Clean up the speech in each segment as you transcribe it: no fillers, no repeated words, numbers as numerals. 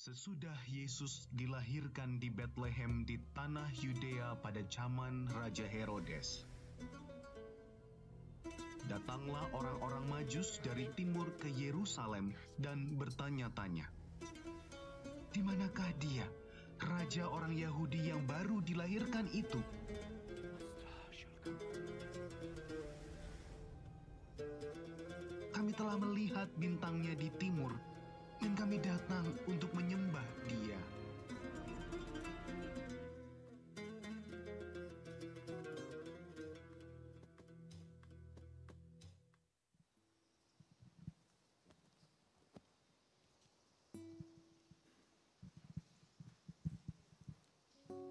Sesudah Yesus dilahirkan di Betlehem di tanah Yudea pada zaman Raja Herodes, datanglah orang-orang Majus dari timur ke Yerusalem dan bertanya-tanya, "Di manakah dia, raja orang Yahudi yang baru dilahirkan itu? Kami telah melihat bintangnya di timur, dan kami datang untuk menyembah dia."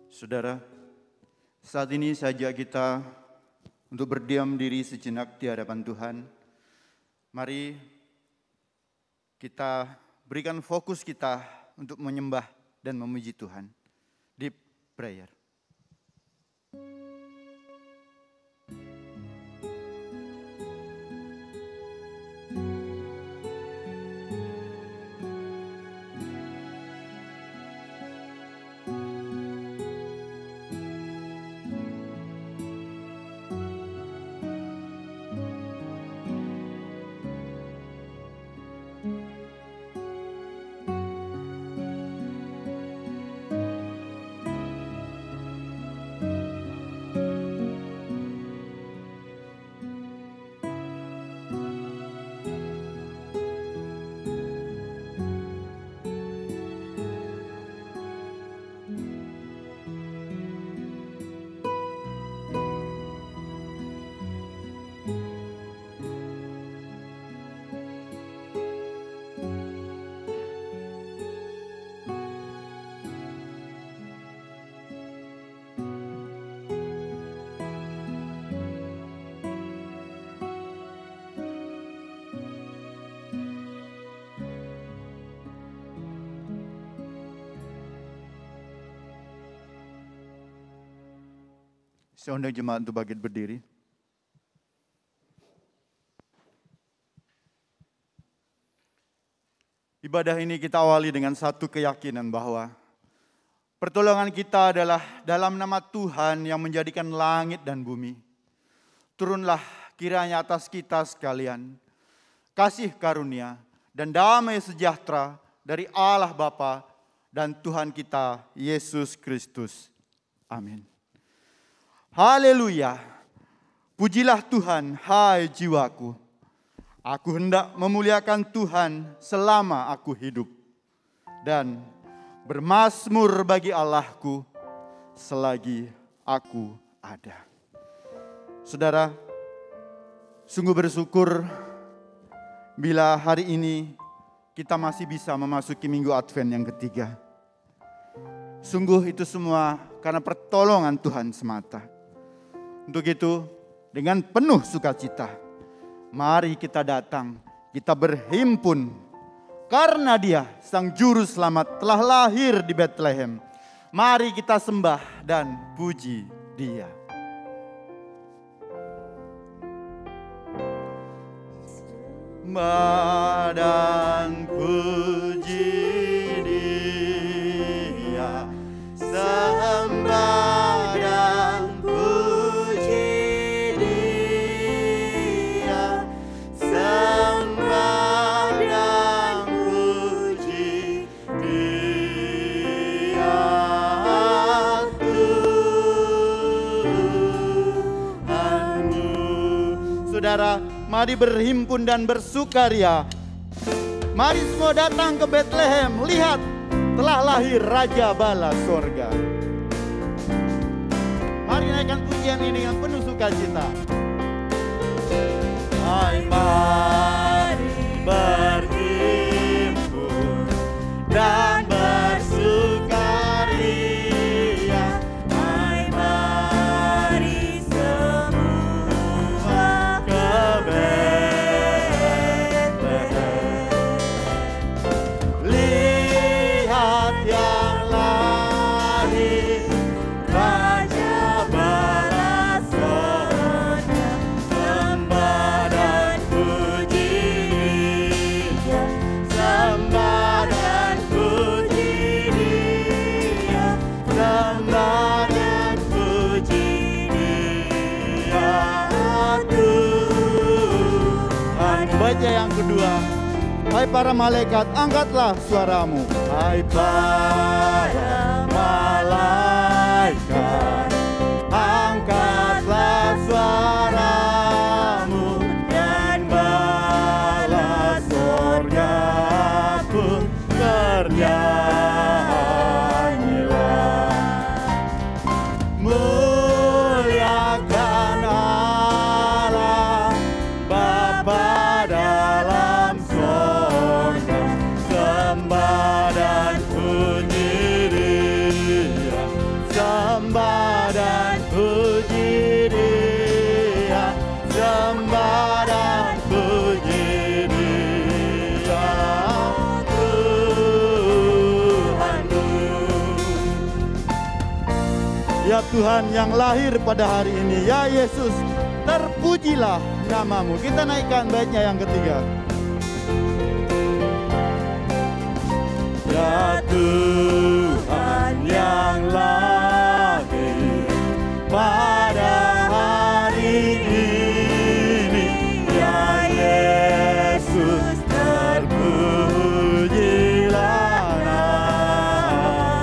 Saudara, saat ini saya ajak kita untuk berdiam diri sejenak di hadapan Tuhan. Mari kita berikan fokus kita untuk menyembah dan memuji Tuhan. Deep prayer. Saya undang jemaat untuk bangkit berdiri. Ibadah ini kita awali dengan satu keyakinan bahwa pertolongan kita adalah dalam nama Tuhan yang menjadikan langit dan bumi. Turunlah kiranya atas kita sekalian kasih karunia dan damai sejahtera dari Allah Bapa dan Tuhan kita Yesus Kristus. Amin. Haleluya. Pujilah Tuhan, hai jiwaku. Aku hendak memuliakan Tuhan selama aku hidup, dan bermazmur bagi Allahku selagi aku ada. Saudara, sungguh bersyukur bila hari ini kita masih bisa memasuki minggu Advent yang ketiga. Sungguh itu semua karena pertolongan Tuhan semata. Untuk itu, dengan penuh sukacita, mari kita datang, kita berhimpun. Karena Dia, Sang Juru Selamat, telah lahir di Betlehem. Mari kita sembah dan puji Dia. Sembah dan puji Dia, sembah. Saudara, mari berhimpun dan bersukaria. Mari semua datang ke Betlehem. Lihat, telah lahir Raja Bala Sorga. Mari naikkan pujian ini dengan penuh sukacita. Mari berhimpun dan bersukaria. Mari semua ke Betlehem. Lihat yang lahir, Raja Bala Sorga. Sembah dan puji Baitnya yang kedua. Hai para malaikat, angkatlah suaramu. Hai para malaikat, angkatlah suaramu, dan bala surga pun bernyanyilah. Muliakan Allah Bapa dalam surga, sembah dan puji Dia, sembah dan puji Dia, sembah dan puji Dia, Tuhanku. Ya Tuhan yang lahir pada hari ini, ya Yesus, terpujilah namamu. Kita naikkan baitnya yang ketiga. Ya Tuhan yang lahir pada hari ini, ya Yesus, terpujilah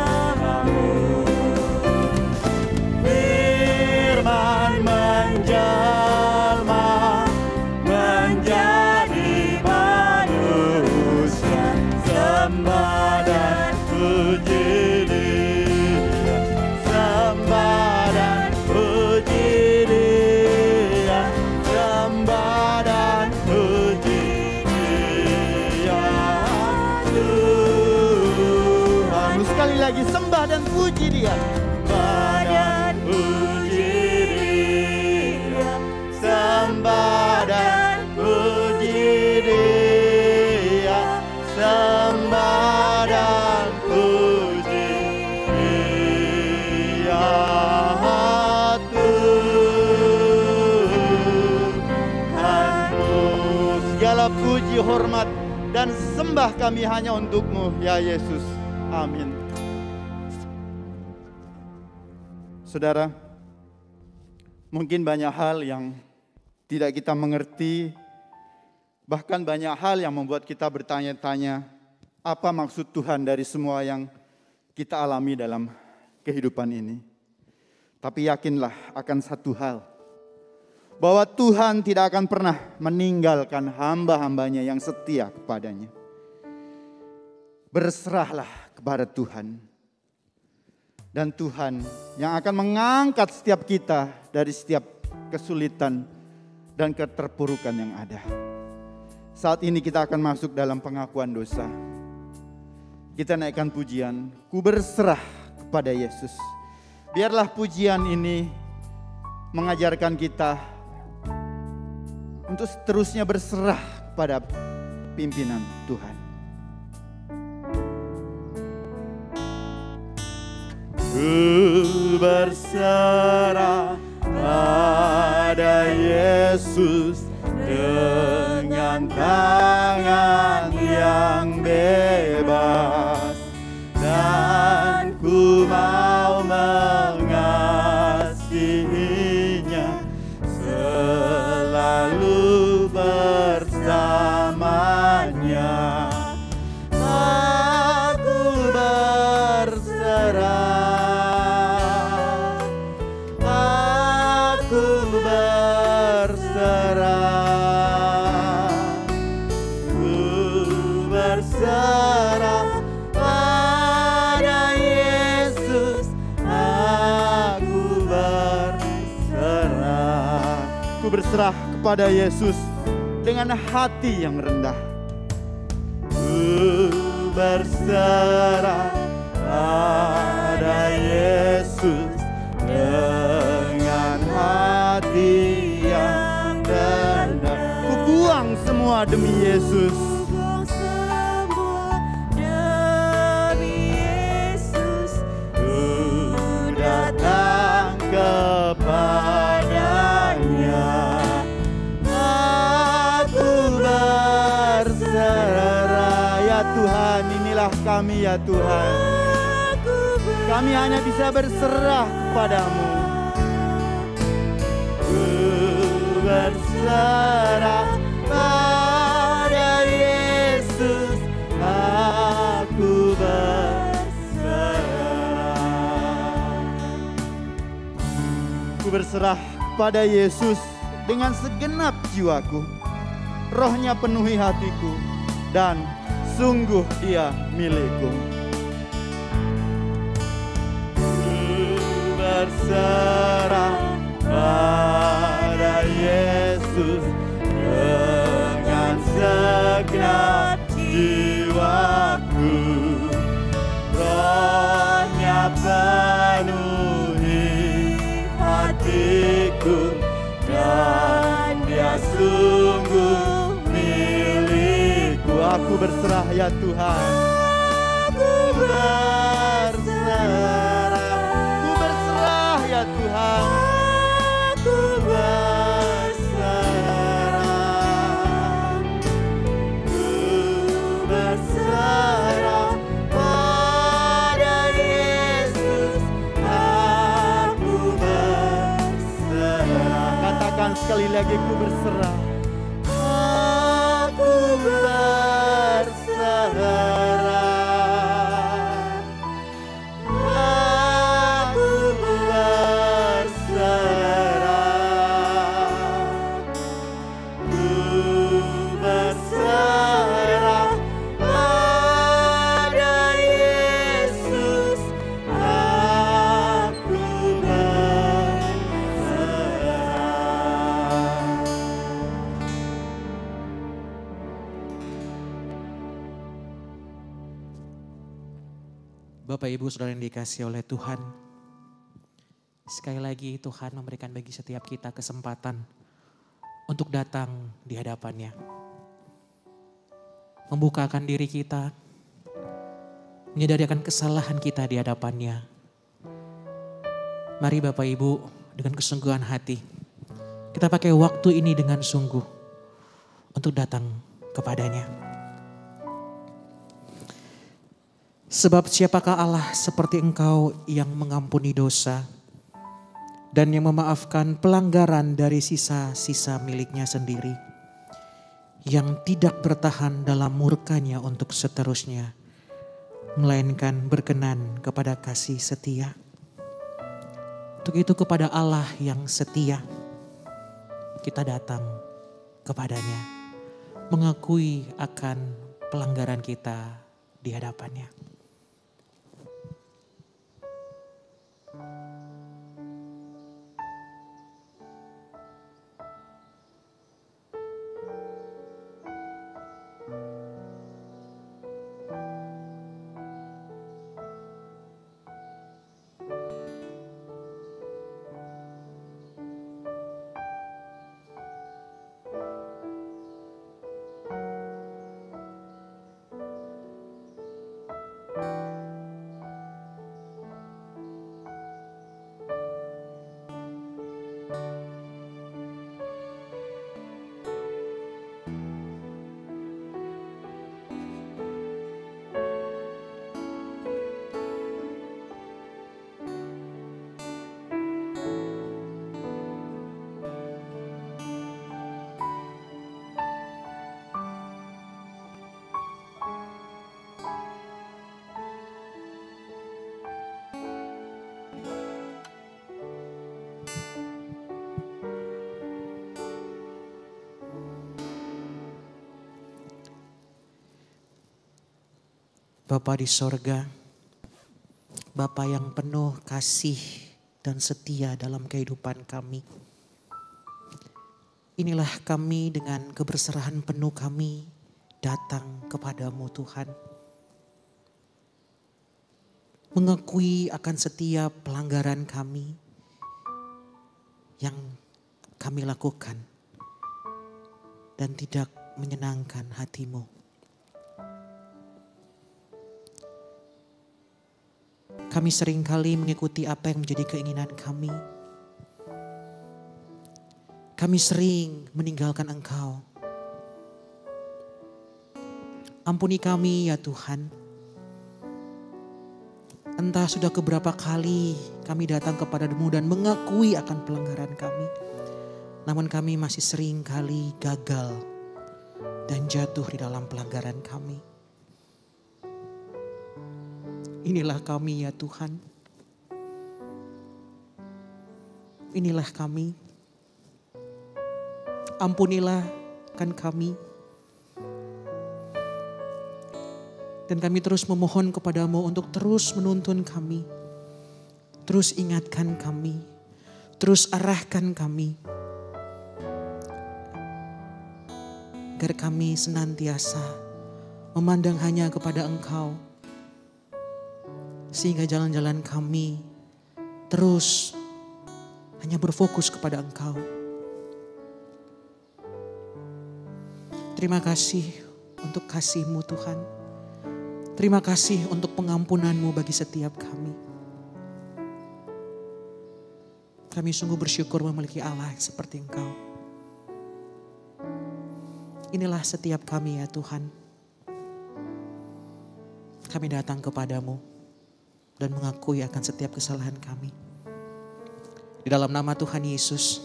namamu. Firman menjelma menjadi manusia, sembah dan puji Dia, sembah dan puji Dia, sembah dan puji Dia, Tuhan. Sekali lagi, sembah dan puji Dia, sembah dan puji Dia, sembah dan puji Dia, sembah dan puji Dia, Tuhanku. Segala puji, hormat, dan sembah kami hanya untuk-Mu, ya Yesus. Amin. Saudara, mungkin banyak hal yang tidak kita mengerti, bahkan banyak hal yang membuat kita bertanya-tanya, apa maksud Tuhan dari semua yang kita alami dalam kehidupan ini. Tapi yakinlah akan satu hal, bahwa Tuhan tidak akan pernah meninggalkan hamba-hambanya yang setia kepadanya. Berserahlah kepada Tuhan. Dan Tuhan yang akan mengangkat setiap kita dari setiap kesulitan dan keterpurukan yang ada. Saat ini kita akan masuk dalam pengakuan dosa. Kita naikkan pujian, ku berserah kepada Yesus. Biarlah pujian ini mengajarkan kita untuk seterusnya berserah kepada pimpinan Tuhan. Ku berserah pada Yesus dengan tangan yang bebas, dan ku mau mengasihinya, selalu bersamanya. Aku berserah, aku berserah, ku berserah pada Yesus, aku berserah. Ku berserah kepada Yesus dengan hati yang rendah. Ku berserah pada Yesus dengan hati yang rendah. Ku buang semua demi Yesus. Ku datang kepadanya. Aku berserah, ya Tuhan, inilah kami ya Tuhan. Kami hanya bisa berserah padamu. Ku berserah Aku berserah pada Yesus dengan segenap jiwaku. Rohnya penuhi hatiku dan sungguh Dia milikku. Ku berserah pada Yesus dengan segenap jiwaku. Rohnya penuhi hatiku dan Dia sungguh milikku. Aku berserah ya Tuhan. Aku berserah ya Tuhan. Aku berserah. Ku berserah pada Yesus. Aku berserah. Katakan sekali lagi, ku berserah. Aku berserah. Bapak Ibu Saudara yang dikasihi oleh Tuhan, sekali lagi Tuhan memberikan bagi setiap kita kesempatan untuk datang di hadapan-Nya. Membukakan diri kita, menyadari akan kesalahan kita di hadapan-Nya. Mari Bapak Ibu dengan kesungguhan hati, kita pakai waktu ini dengan sungguh untuk datang kepada-Nya. Sebab siapakah Allah seperti Engkau yang mengampuni dosa dan yang memaafkan pelanggaran dari sisa-sisa miliknya sendiri, yang tidak bertahan dalam murkanya untuk seterusnya, melainkan berkenan kepada kasih setia. Untuk itu kepada Allah yang setia, kita datang kepada-Nya, mengakui akan pelanggaran kita di hadapan-Nya. Bapa di sorga, Bapa yang penuh kasih dan setia dalam kehidupan kami. Inilah kami dengan keberserahan penuh kami datang kepadamu Tuhan. Mengakui akan setiap pelanggaran kami yang kami lakukan dan tidak menyenangkan hatimu. Kami seringkali mengikuti apa yang menjadi keinginan kami. Kami sering meninggalkan Engkau. Ampuni kami ya Tuhan. Entah sudah keberapa kali kami datang kepada-Mu dan mengakui akan pelanggaran kami. Namun kami masih sering kali gagal dan jatuh di dalam pelanggaran kami. Inilah kami ya Tuhan. inilah kami. Ampunilah kan kami. Dan kami terus memohon kepadamu untuk terus menuntun kami. Terus ingatkan kami. Terus arahkan kami. Agar kami senantiasa memandang hanya kepada Engkau. Sehingga jalan-jalan kami terus hanya berfokus kepada Engkau. Terima kasih untuk kasih-Mu Tuhan. Terima kasih untuk pengampunan-Mu bagi setiap kami. Kami sungguh bersyukur memiliki Allah seperti Engkau. Inilah setiap kami ya Tuhan. Kami datang kepadamu dan mengakui akan setiap kesalahan kami. Di dalam nama Tuhan Yesus,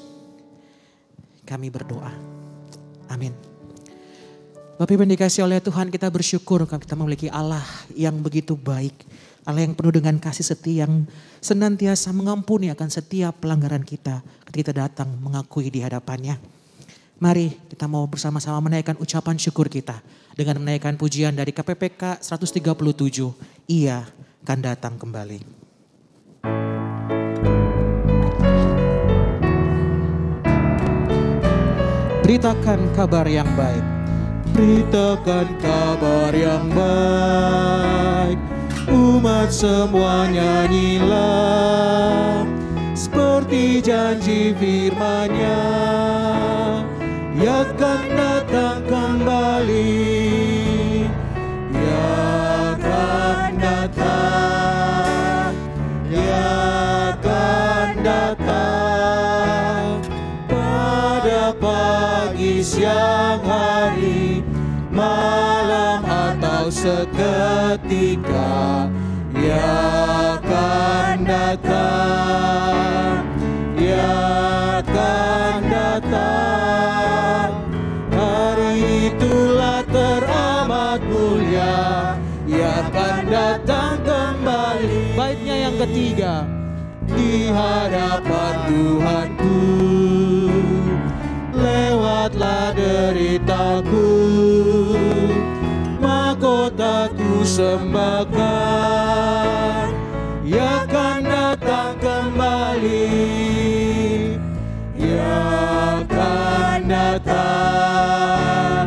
kami berdoa. Amin. Bapak Ibu yang dikasihi oleh Tuhan, kita bersyukur kalau kita memiliki Allah yang begitu baik. Allah yang penuh dengan kasih setia yang senantiasa mengampuni akan setiap pelanggaran kita ketika kita datang mengakui di hadapannya. Mari kita mau bersama-sama menaikkan ucapan syukur kita dengan menaikkan pujian dari KPPK 137. Ia akan datang kembali. Beritakan kabar yang baik. Beritakan kabar yang baik. Umat semua nyanyilah seperti janji firman-Nya. Ia akan datang kembali. Ia akan datang. Ia akan datang pada pagi, siang hari, malam atau seketika. Ia akan datang. Ia akan datang. Hari itulah teramat mulia. Ia akan datang kembali. Baitnya yang ketiga. Di hadapan Tuhanku lewatlah deritaku, mahkotaku sembahkan. Ia akan datang kembali. Ia akan datang.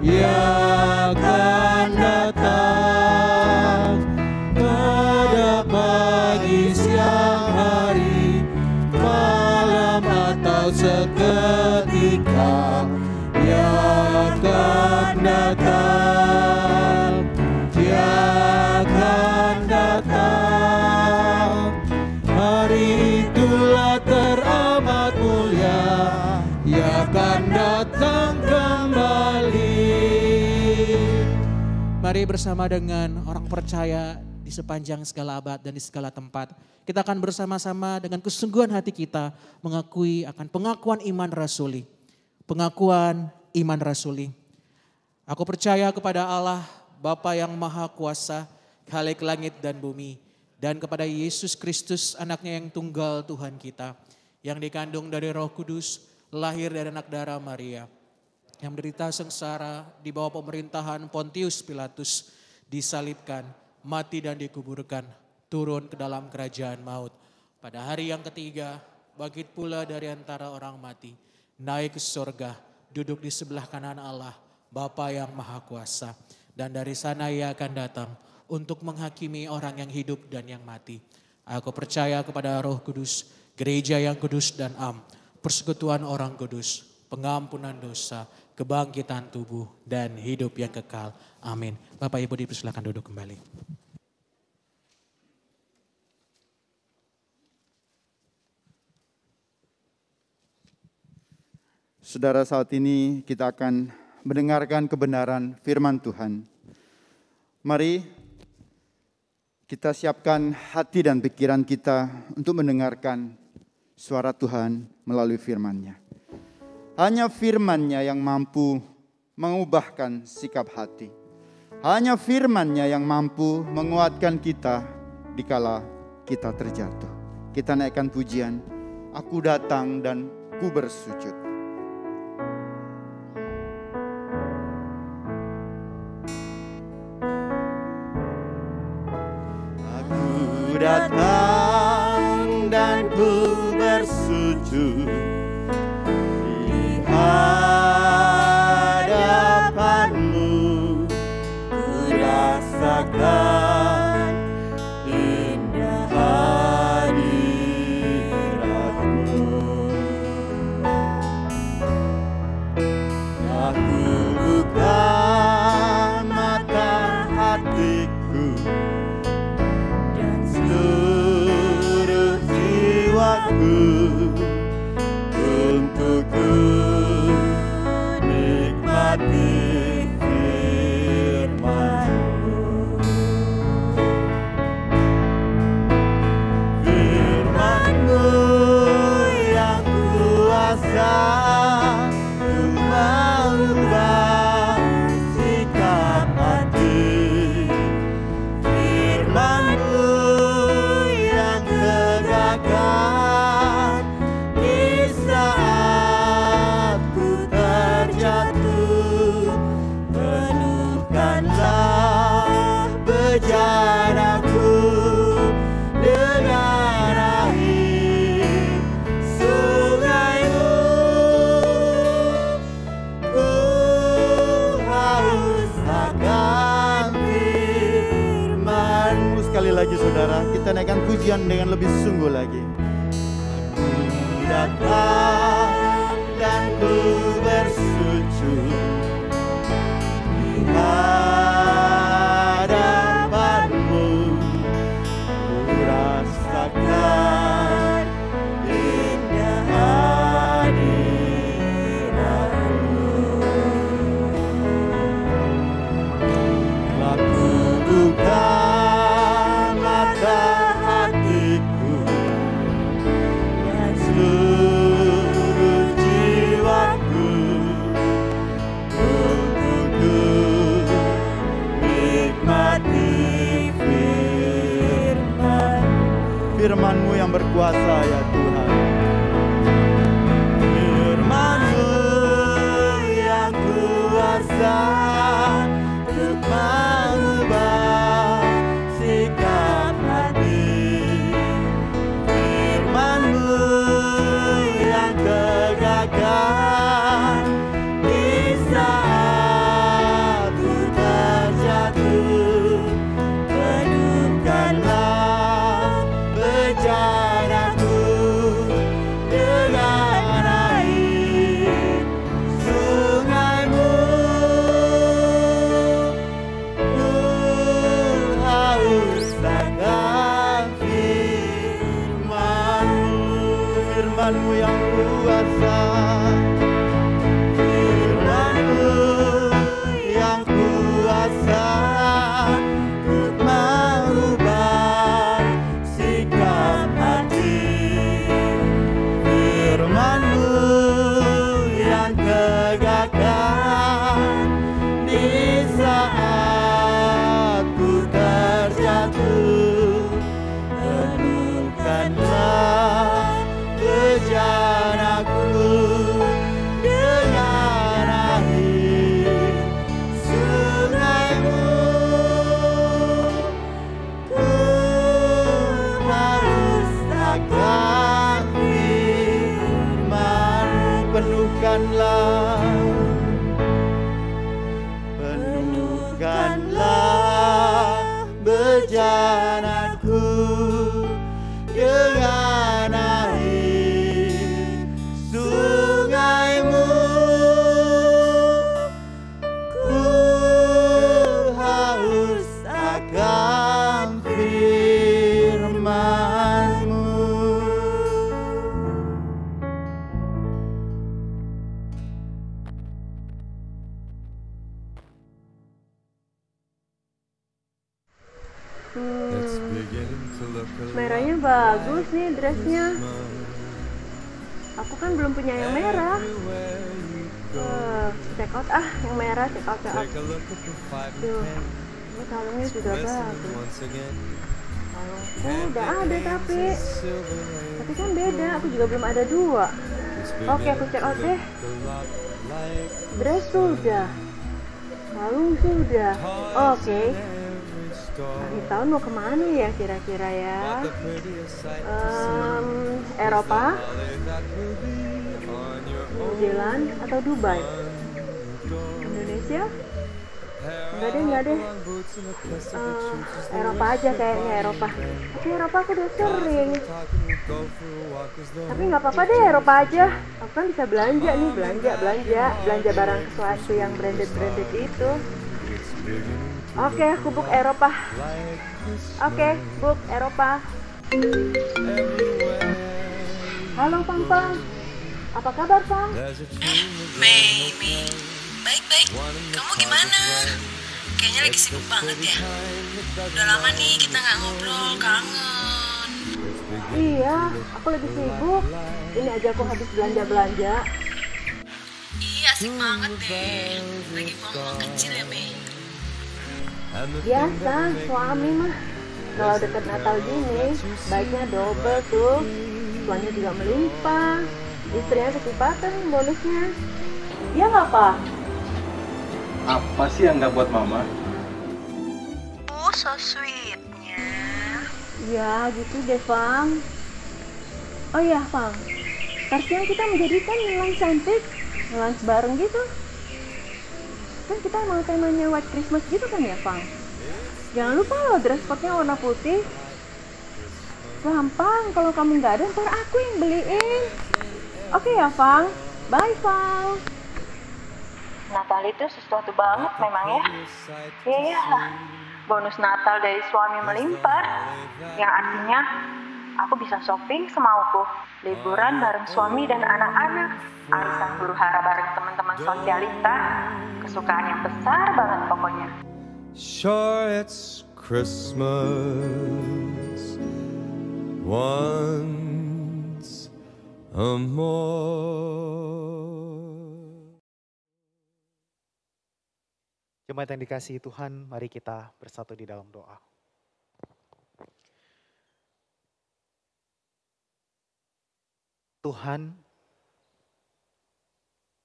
Ia akan datang pada pagi, siang hari, malam atau seketika. Ia akan datang. Dia akan datang. Hari itulah teramat mulia. Ia akan datang kembali. Mari bersama dengan orang percaya di sepanjang segala abad dan di segala tempat. Kita akan bersama-sama dengan kesungguhan hati kita mengakui akan pengakuan iman rasuli. Pengakuan iman rasuli. Aku percaya kepada Allah, Bapa yang Maha Kuasa, Khalik langit dan bumi. Dan kepada Yesus Kristus, anaknya yang tunggal Tuhan kita. Yang dikandung dari Roh Kudus, lahir dari anak darah Maria. Yang menderita sengsara di bawah pemerintahan Pontius Pilatus. Disalibkan, mati dan dikuburkan. Turun ke dalam kerajaan maut. Pada hari yang ketiga, bangkit pula dari antara orang mati. Naik ke surga, duduk di sebelah kanan Allah, Bapa yang Maha Kuasa. Dan dari sana ia akan datang untuk menghakimi orang yang hidup dan yang mati. Aku percaya kepada Roh Kudus, gereja yang kudus dan am, persekutuan orang kudus, pengampunan dosa, kebangkitan tubuh, dan hidup yang kekal. Amin. Bapak Ibu dipersilakan duduk kembali. Saudara, saat ini kita akan mendengarkan kebenaran firman Tuhan. Mari kita siapkan hati dan pikiran kita untuk mendengarkan suara Tuhan melalui firman-Nya. Hanya firman-Nya yang mampu mengubahkan sikap hati. Hanya firman-Nya yang mampu menguatkan kita dikala kita terjatuh. Kita naikkan pujian. Aku datang dan ku bersujud. Aku datang dan ku bersujud di hadapanmu. Ku rasakan indah hadiratmu. Aku buka mata hatiku dan seluruh jiwaku untuk ku nikmati firman-Mu. Firman-Mu yang kuasa untuk mengubah sikap hati. Firman-Mu yang tegakkan di saat ku terjatuh. Penuhkanlah bejanaku dengan air sungai-Mu. Ku haus akan firman-Mu. Sekali lagi saudara, kita naikkan pujian dengan lebih sungguh lagi. Aku datang dan ku bersujud di hadapan-Mu. Ku rasakan indah hadirat-Mu. Aku buka mata hatiku dan seluruh jiwaku untuk ku nikmati firman-Mu yang berkuasa ya Tuhan. Firman-Mu yang kuasa untuk mengubah sikap hati. Firman-Mu yang tegakkan di saat ku terjatuh. Penuhkanlah bejanaku dengan air sungai-Mu. Ku haus akan firman-Mu. Firman-Mu yang kuasa. Firman-Mu yang kuasa untuk mengubah sikap hati. Firman-Mu yang tegakkan di saat ku terjatuh. Penuhkanlah bejanaku dengan air sungai-Mu. Ku haus akan firman-Mu. Penuhkanlah bejanaku dengan air sungai-Mu. Ku haus akan firman-Mu. Merahnya bagus nih dressnya. Aku kan belum punya yang merah. Check out yang merah, check out. Tuh, ini kalungnya juga bagus. Kalungku udah ada tapi kan beda, aku juga belum ada 2. Oke, aku check out deh. Dress sudah, kalung sudah. Oke. Akhir tahun mau kemana ya kira-kira ya? Eropa, New Zealand atau Dubai? Indonesia? Enggak deh. Eropa aja kayaknya, Eropa. Tapi Eropa aku udah sering. Tapi nggak apa-apa deh, Eropa aja. Aku kan bisa belanja nih, belanja barang sesuatu yang branded itu. Oke, aku book Eropa. Oke, book Eropa. Halo Pang. Apa kabar Pang? Mei. Baik. Kamu gimana? Kayaknya lagi sibuk banget ya. Udah lama nih kita nggak ngobrol, kangen. Iya, aku lagi sibuk. Ini aja aku habis belanja. Iya, asik banget deh. Lagi buang kecil ya, Mei. Biasa, suami mah. Kalau deket Natal gini, baiknya double tuh. Tuannya juga melimpah. Istrinya kecepatan bonusnya. Iya nggak, Pak? Apa sih yang nggak buat mama? Oh, so sweetnya. Ya gitu deh, Fang. Oh iya, Fang. Harusnya kita menjadikan lunch cantik, lunch bareng gitu. Kan kita mau temanya White Christmas gitu kan ya, Fang? Jangan lupa loh dress code-nya warna putih. Gampang, kalau kamu nggak ada ntar aku yang beliin. Oke ya, Fang. Bye, Fang. Natal itu sesuatu banget memang ya. Iyalah, bonus Natal dari suami melimpah. Yang artinya aku bisa shopping semauku. Liburan bareng suami dan anak-anak. Arisan huru hara bareng teman-teman sosialita. Kesukaan yang besar banget pokoknya. Sure, it's Christmas once more. Jemaat yang dikasihi Tuhan, mari kita bersatu di dalam doa. Tuhan,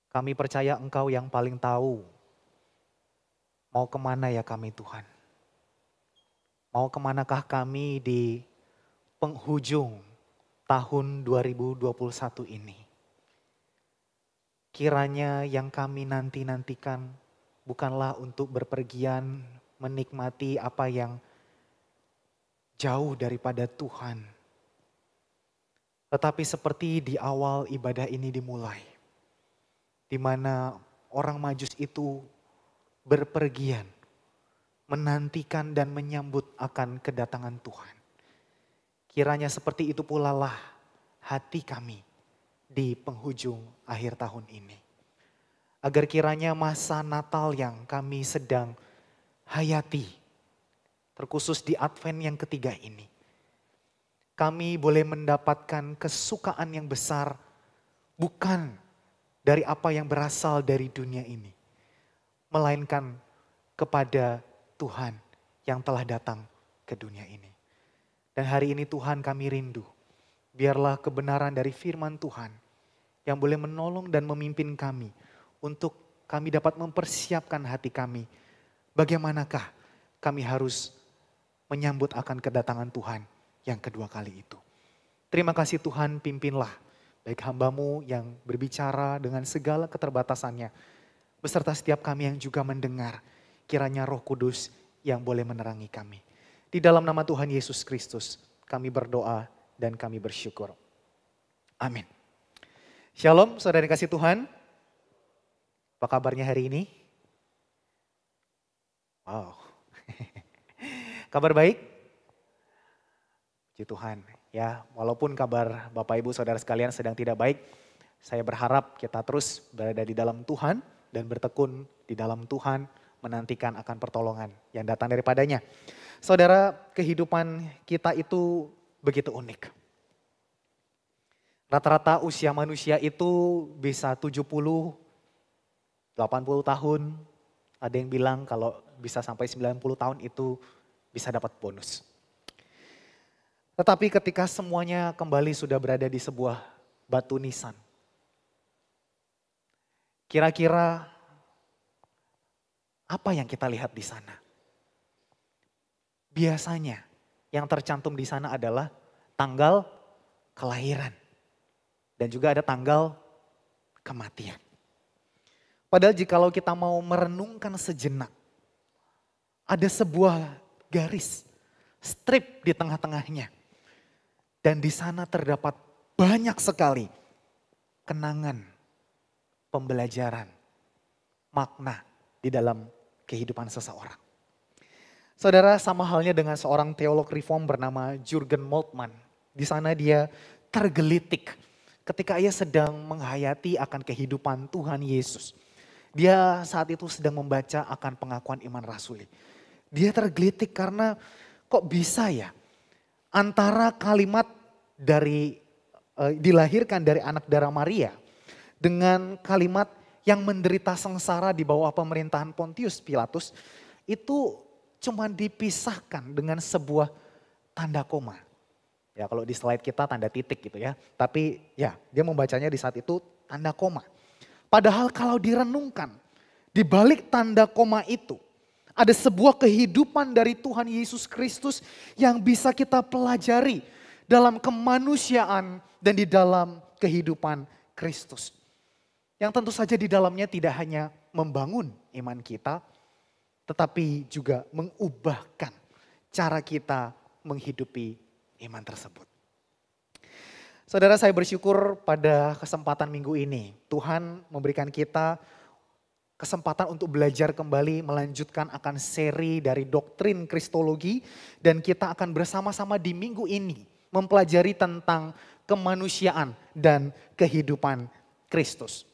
kami percaya Engkau yang paling tahu mau kemana ya kami Tuhan. Mau kemanakah kami di penghujung tahun 2021 ini. Kiranya yang kami nantikan bukanlah untuk berpergian menikmati apa yang jauh daripada Tuhan. Tetapi seperti di awal ibadah ini dimulai, di mana orang Majus itu berpergian, menantikan dan menyambut akan kedatangan Tuhan. Kiranya seperti itu pula lah hati kami di penghujung akhir tahun ini. Agar kiranya masa Natal yang kami sedang hayati, terkhusus di Advent yang ketiga ini, kami boleh mendapatkan kesukaan yang besar bukan dari apa yang berasal dari dunia ini, melainkan kepada Tuhan yang telah datang ke dunia ini. Dan hari ini Tuhan kami rindu, biarlah kebenaran dari firman Tuhan yang boleh menolong dan memimpin kami untuk kami dapat mempersiapkan hati kami. Bagaimanakah kami harus menyambut akan kedatangan Tuhan yang kedua kali itu. Terima kasih Tuhan, pimpinlah baik hamba-Mu yang berbicara dengan segala keterbatasannya, beserta setiap kami yang juga mendengar. Kiranya Roh Kudus yang boleh menerangi kami. Di dalam nama Tuhan Yesus Kristus kami berdoa dan kami bersyukur. Amin. Shalom saudara yang kasih Tuhan. Apa kabarnya hari ini? Wow. Kabar baik? Puji Tuhan. Ya, walaupun kabar Bapak Ibu Saudara sekalian sedang tidak baik, saya berharap kita terus berada di dalam Tuhan dan bertekun di dalam Tuhan, menantikan akan pertolongan yang datang daripadanya. Saudara, kehidupan kita itu begitu unik. Rata-rata usia manusia itu bisa 70, 80 tahun, ada yang bilang kalau bisa sampai 90 tahun itu bisa dapat bonus. Tetapi ketika semuanya kembali sudah berada di sebuah batu nisan, kira-kira apa yang kita lihat di sana? Biasanya yang tercantum di sana adalah tanggal kelahiran dan juga ada tanggal kematian. Padahal jikalau kita mau merenungkan sejenak, ada sebuah garis, strip di tengah-tengahnya. Dan di sana terdapat banyak sekali kenangan, pembelajaran, makna di dalam kehidupan seseorang. Saudara, sama halnya dengan seorang teolog reform bernama Jurgen Moltmann. Di sana dia tergelitik ketika ia sedang menghayati akan kehidupan Tuhan Yesus. Dia saat itu sedang membaca akan pengakuan iman rasuli. Dia tergelitik karena kok bisa ya antara kalimat dilahirkan dari anak darah Maria dengan kalimat yang menderita sengsara di bawah pemerintahan Pontius Pilatus itu cuma dipisahkan dengan sebuah tanda koma. Ya kalau di slide kita tanda titik gitu ya. Tapi ya dia membacanya di saat itu tanda koma. Padahal kalau direnungkan di balik tanda koma itu ada sebuah kehidupan dari Tuhan Yesus Kristus yang bisa kita pelajari dalam kemanusiaan dan di dalam kehidupan Kristus. Yang tentu saja di dalamnya tidak hanya membangun iman kita, tetapi juga mengubahkan cara kita menghidupi iman tersebut. Saudara, saya bersyukur pada kesempatan minggu ini Tuhan memberikan kita kesempatan untuk belajar kembali melanjutkan akan seri dari doktrin Kristologi dan kita akan bersama-sama di minggu ini mempelajari tentang kemanusiaan dan kehidupan Kristus.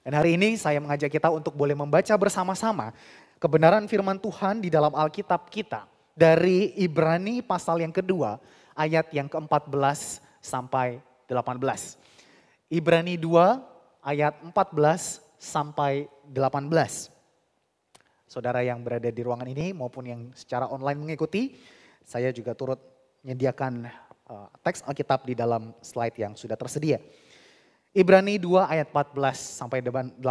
Dan hari ini saya mengajak kita untuk boleh membaca bersama-sama kebenaran firman Tuhan di dalam Alkitab kita dari Ibrani pasal yang kedua ayat yang ke-14 sampai 18. Ibrani 2 ayat 14 sampai 18. Saudara yang berada di ruangan ini maupun yang secara online mengikuti, saya juga turut menyediakan teks Alkitab di dalam slide yang sudah tersedia. Ibrani 2 ayat 14 sampai 18,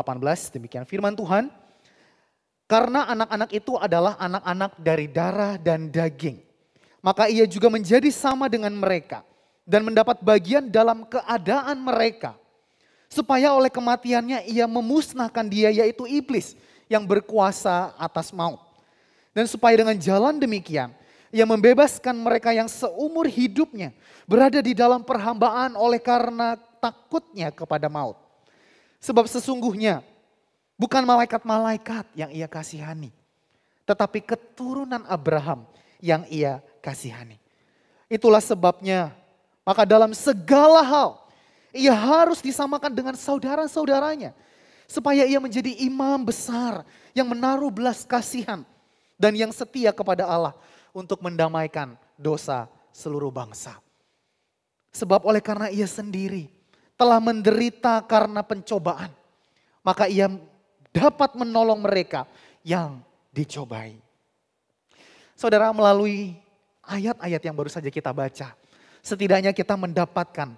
demikian firman Tuhan. Karena anak-anak itu adalah anak-anak dari darah dan daging, maka ia juga menjadi sama dengan mereka dan mendapat bagian dalam keadaan mereka. Supaya oleh kematiannya ia memusnahkan dia, yaitu iblis yang berkuasa atas maut. Dan supaya dengan jalan demikian ia membebaskan mereka yang seumur hidupnya berada di dalam perhambaan oleh karena takutnya kepada maut. Sebab sesungguhnya bukan malaikat-malaikat yang ia kasihani, tetapi keturunan Abraham yang ia kasihani. Itulah sebabnya maka dalam segala hal ia harus disamakan dengan saudara-saudaranya. Supaya ia menjadi imam besar yang menaruh belas kasihan dan yang setia kepada Allah untuk mendamaikan dosa seluruh bangsa. Sebab oleh karena ia sendiri telah menderita karena pencobaan, maka ia dapat menolong mereka yang dicobai. Saudara, melalui ayat-ayat yang baru saja kita baca, setidaknya kita mendapatkan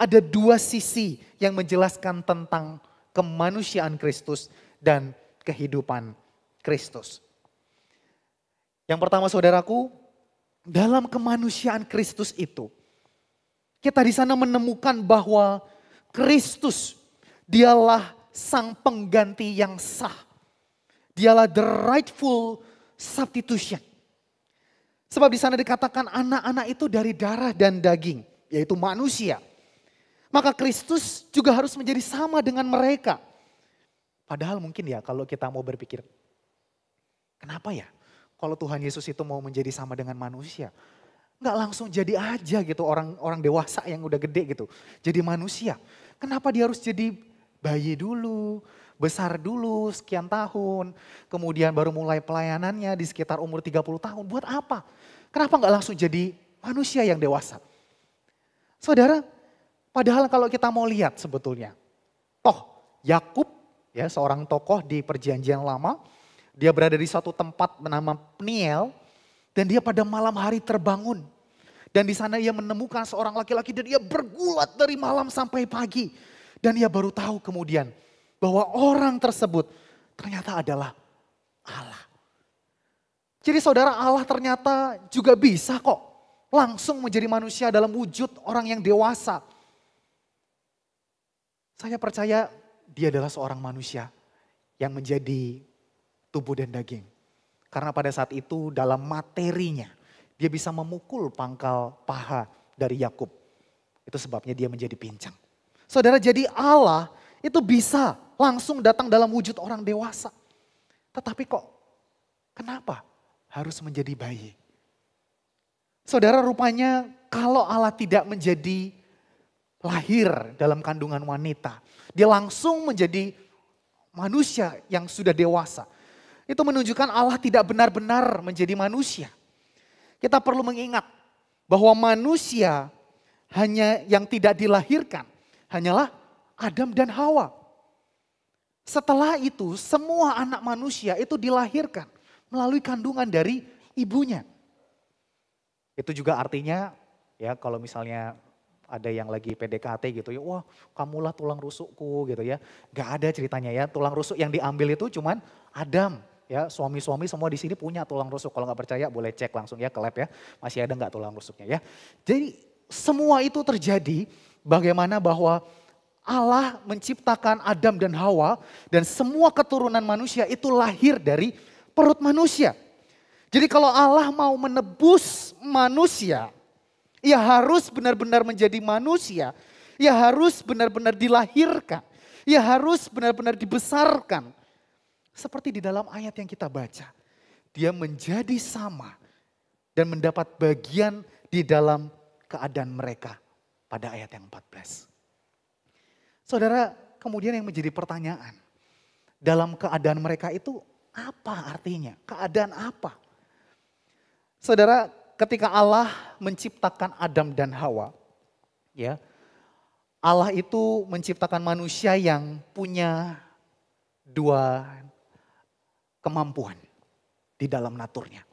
ada dua sisi yang menjelaskan tentang kemanusiaan Kristus dan kehidupan Kristus. Yang pertama saudaraku, dalam kemanusiaan Kristus itu, kita di sana menemukan bahwa Kristus dialah sang pengganti yang sah. Dialah the rightful substitution. Sebab di sana dikatakan anak-anak itu dari darah dan daging, yaitu manusia. Maka Kristus juga harus menjadi sama dengan mereka. Padahal mungkin ya kalau kita mau berpikir, kenapa ya kalau Tuhan Yesus itu mau menjadi sama dengan manusia? Nggak langsung jadi aja gitu orang dewasa yang udah gede gitu. Jadi manusia. Kenapa dia harus jadi bayi dulu, besar dulu sekian tahun. Kemudian baru mulai pelayanannya di sekitar umur 30 tahun. Buat apa? Kenapa nggak langsung jadi manusia yang dewasa? Saudara, padahal kalau kita mau lihat sebetulnya. Toh Yakub ya seorang tokoh di perjanjian lama. Dia berada di suatu tempat bernama Peniel. Dan dia pada malam hari terbangun. Dan di sana ia menemukan seorang laki-laki dan ia bergulat dari malam sampai pagi. Dan ia baru tahu kemudian bahwa orang tersebut ternyata adalah Allah. Jadi saudara, Allah ternyata juga bisa kok langsung menjadi manusia dalam wujud orang yang dewasa. Saya percaya dia adalah seorang manusia yang menjadi tubuh dan daging. Karena pada saat itu dalam materinya dia bisa memukul pangkal paha dari Yakub. Itu sebabnya dia menjadi pincang. Saudara, jadi Allah itu bisa langsung datang dalam wujud orang dewasa. Tetapi kok kenapa harus menjadi bayi? Saudara, rupanya kalau Allah tidak menjadi lahir dalam kandungan wanita, dia langsung menjadi manusia yang sudah dewasa. Itu menunjukkan Allah tidak benar-benar menjadi manusia. Kita perlu mengingat bahwa manusia hanya yang tidak dilahirkan hanyalah Adam dan Hawa. Setelah itu semua anak manusia itu dilahirkan melalui kandungan dari ibunya. Itu juga artinya ya kalau misalnya ada yang lagi PDKT gitu ya, wah kamulah tulang rusukku gitu ya. Gak ada ceritanya ya, tulang rusuk yang diambil itu cuman Adam. Ya, suami-suami semua di sini punya tulang rusuk. Kalau nggak percaya boleh cek langsung ya ke lab ya. Masih ada nggak tulang rusuknya ya. Jadi semua itu terjadi bagaimana bahwa Allah menciptakan Adam dan Hawa. Dan semua keturunan manusia itu lahir dari perut manusia. Jadi kalau Allah mau menebus manusia, ia harus benar-benar menjadi manusia. Ia harus benar-benar dilahirkan. Ia harus benar-benar dibesarkan. Seperti di dalam ayat yang kita baca. Dia menjadi sama dan mendapat bagian di dalam keadaan mereka pada ayat yang 14. Saudara, kemudian yang menjadi pertanyaan. Dalam keadaan mereka itu apa artinya? Keadaan apa? Saudara, ketika Allah menciptakan Adam dan Hawa, ya, Allah itu menciptakan manusia yang punya dua kemampuan di dalam naturnya.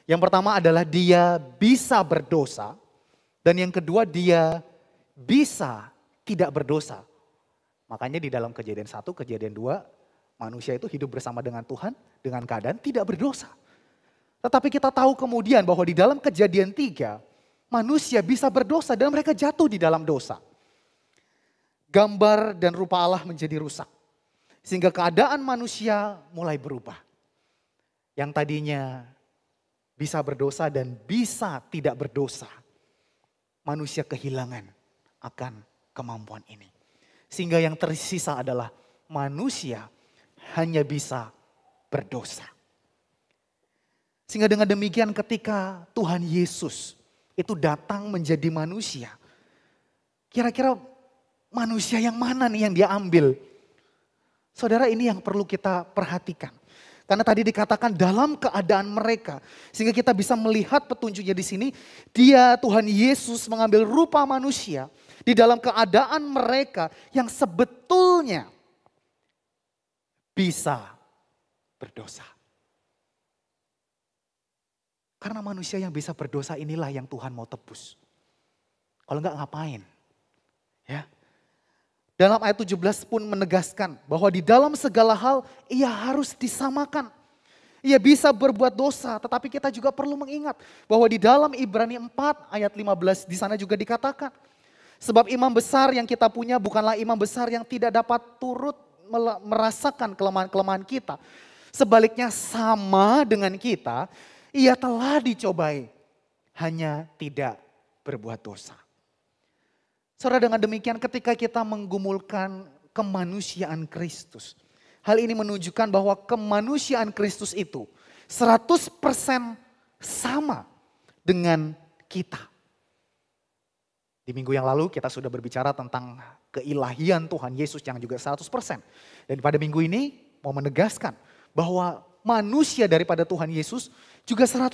Yang pertama adalah dia bisa berdosa dan yang kedua dia bisa tidak berdosa. Makanya di dalam Kejadian 1, Kejadian 2 manusia itu hidup bersama dengan Tuhan dengan keadaan tidak berdosa. Tetapi kita tahu kemudian bahwa di dalam Kejadian 3 manusia bisa berdosa dan mereka jatuh di dalam dosa. Gambar dan rupa Allah menjadi rusak. Sehingga keadaan manusia mulai berubah. Yang tadinya bisa berdosa dan bisa tidak berdosa. Manusia kehilangan akan kemampuan ini. Sehingga yang tersisa adalah manusia hanya bisa berdosa. Sehingga dengan demikian ketika Tuhan Yesus itu datang menjadi manusia. Kira-kira manusia yang mana nih yang dia ambil? Saudara, ini yang perlu kita perhatikan. Karena tadi dikatakan dalam keadaan mereka. Sehingga kita bisa melihat petunjuknya di sini. Dia Tuhan Yesus mengambil rupa manusia. Di dalam keadaan mereka yang sebetulnya bisa berdosa. Karena manusia yang bisa berdosa inilah yang Tuhan mau tebus. Kalau enggak ngapain? Ya. Dalam ayat 17 pun menegaskan bahwa di dalam segala hal ia harus disamakan. Ia bisa berbuat dosa, tetapi kita juga perlu mengingat bahwa di dalam Ibrani 4 ayat 15 di sana juga dikatakan. Sebab imam besar yang kita punya bukanlah imam besar yang tidak dapat turut merasakan kelemahan-kelemahan kita. Sebaliknya sama dengan kita, ia telah dicobai, hanya tidak berbuat dosa. Saudara, dengan demikian ketika kita menggumulkan kemanusiaan Kristus. Hal ini menunjukkan bahwa kemanusiaan Kristus itu 100% sama dengan kita. Di minggu yang lalu kita sudah berbicara tentang keilahian Tuhan Yesus yang juga 100%. Dan pada minggu ini mau menegaskan bahwa manusia daripada Tuhan Yesus juga 100%.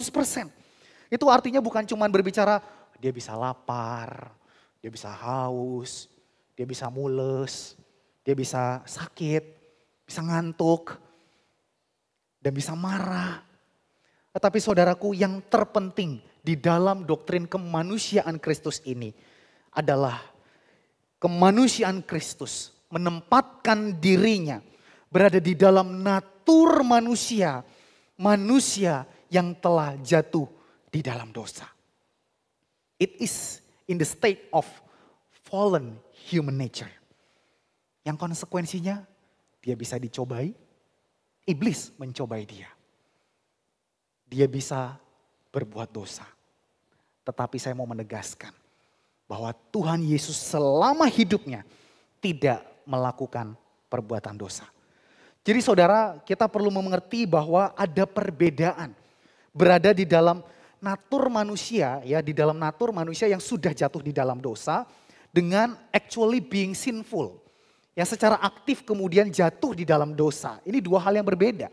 Itu artinya bukan cuma berbicara dia bisa lapar, dia bisa haus, dia bisa mules, dia bisa sakit, bisa ngantuk, dan bisa marah. Tetapi saudaraku, yang terpenting di dalam doktrin kemanusiaan Kristus ini adalah kemanusiaan Kristus menempatkan dirinya berada di dalam natur manusia, manusia yang telah jatuh di dalam dosa. It is in the state of fallen human nature. Yang konsekuensinya dia bisa dicobai, iblis mencobai dia. Dia bisa berbuat dosa. Tetapi saya mau menegaskan bahwa Tuhan Yesus selama hidupnya tidak melakukan perbuatan dosa. Jadi saudara, kita perlu mengerti bahwa ada perbedaan berada di dalam natur manusia, ya, di dalam natur manusia yang sudah jatuh di dalam dosa dengan actually being sinful. Yang secara aktif kemudian jatuh di dalam dosa. Ini dua hal yang berbeda.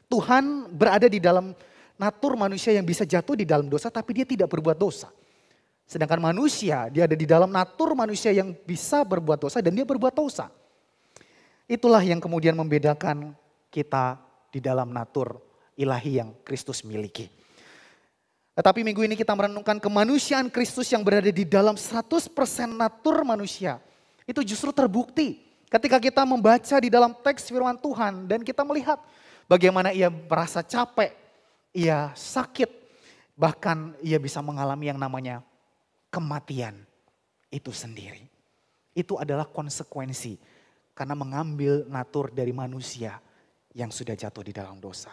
Tuhan berada di dalam natur manusia yang bisa jatuh di dalam dosa tapi dia tidak berbuat dosa. Sedangkan manusia, dia ada di dalam natur manusia yang bisa berbuat dosa dan dia berbuat dosa. Itulah yang kemudian membedakan kita di dalam natur ilahi yang Kristus miliki. Tetapi minggu ini kita merenungkan kemanusiaan Kristus yang berada di dalam 100% natur manusia. Itu justru terbukti ketika kita membaca di dalam teks firman Tuhan dan kita melihat bagaimana ia merasa capek, ia sakit, bahkan ia bisa mengalami yang namanya kematian itu sendiri. Itu adalah konsekuensi karena mengambil natur dari manusia yang sudah jatuh di dalam dosa.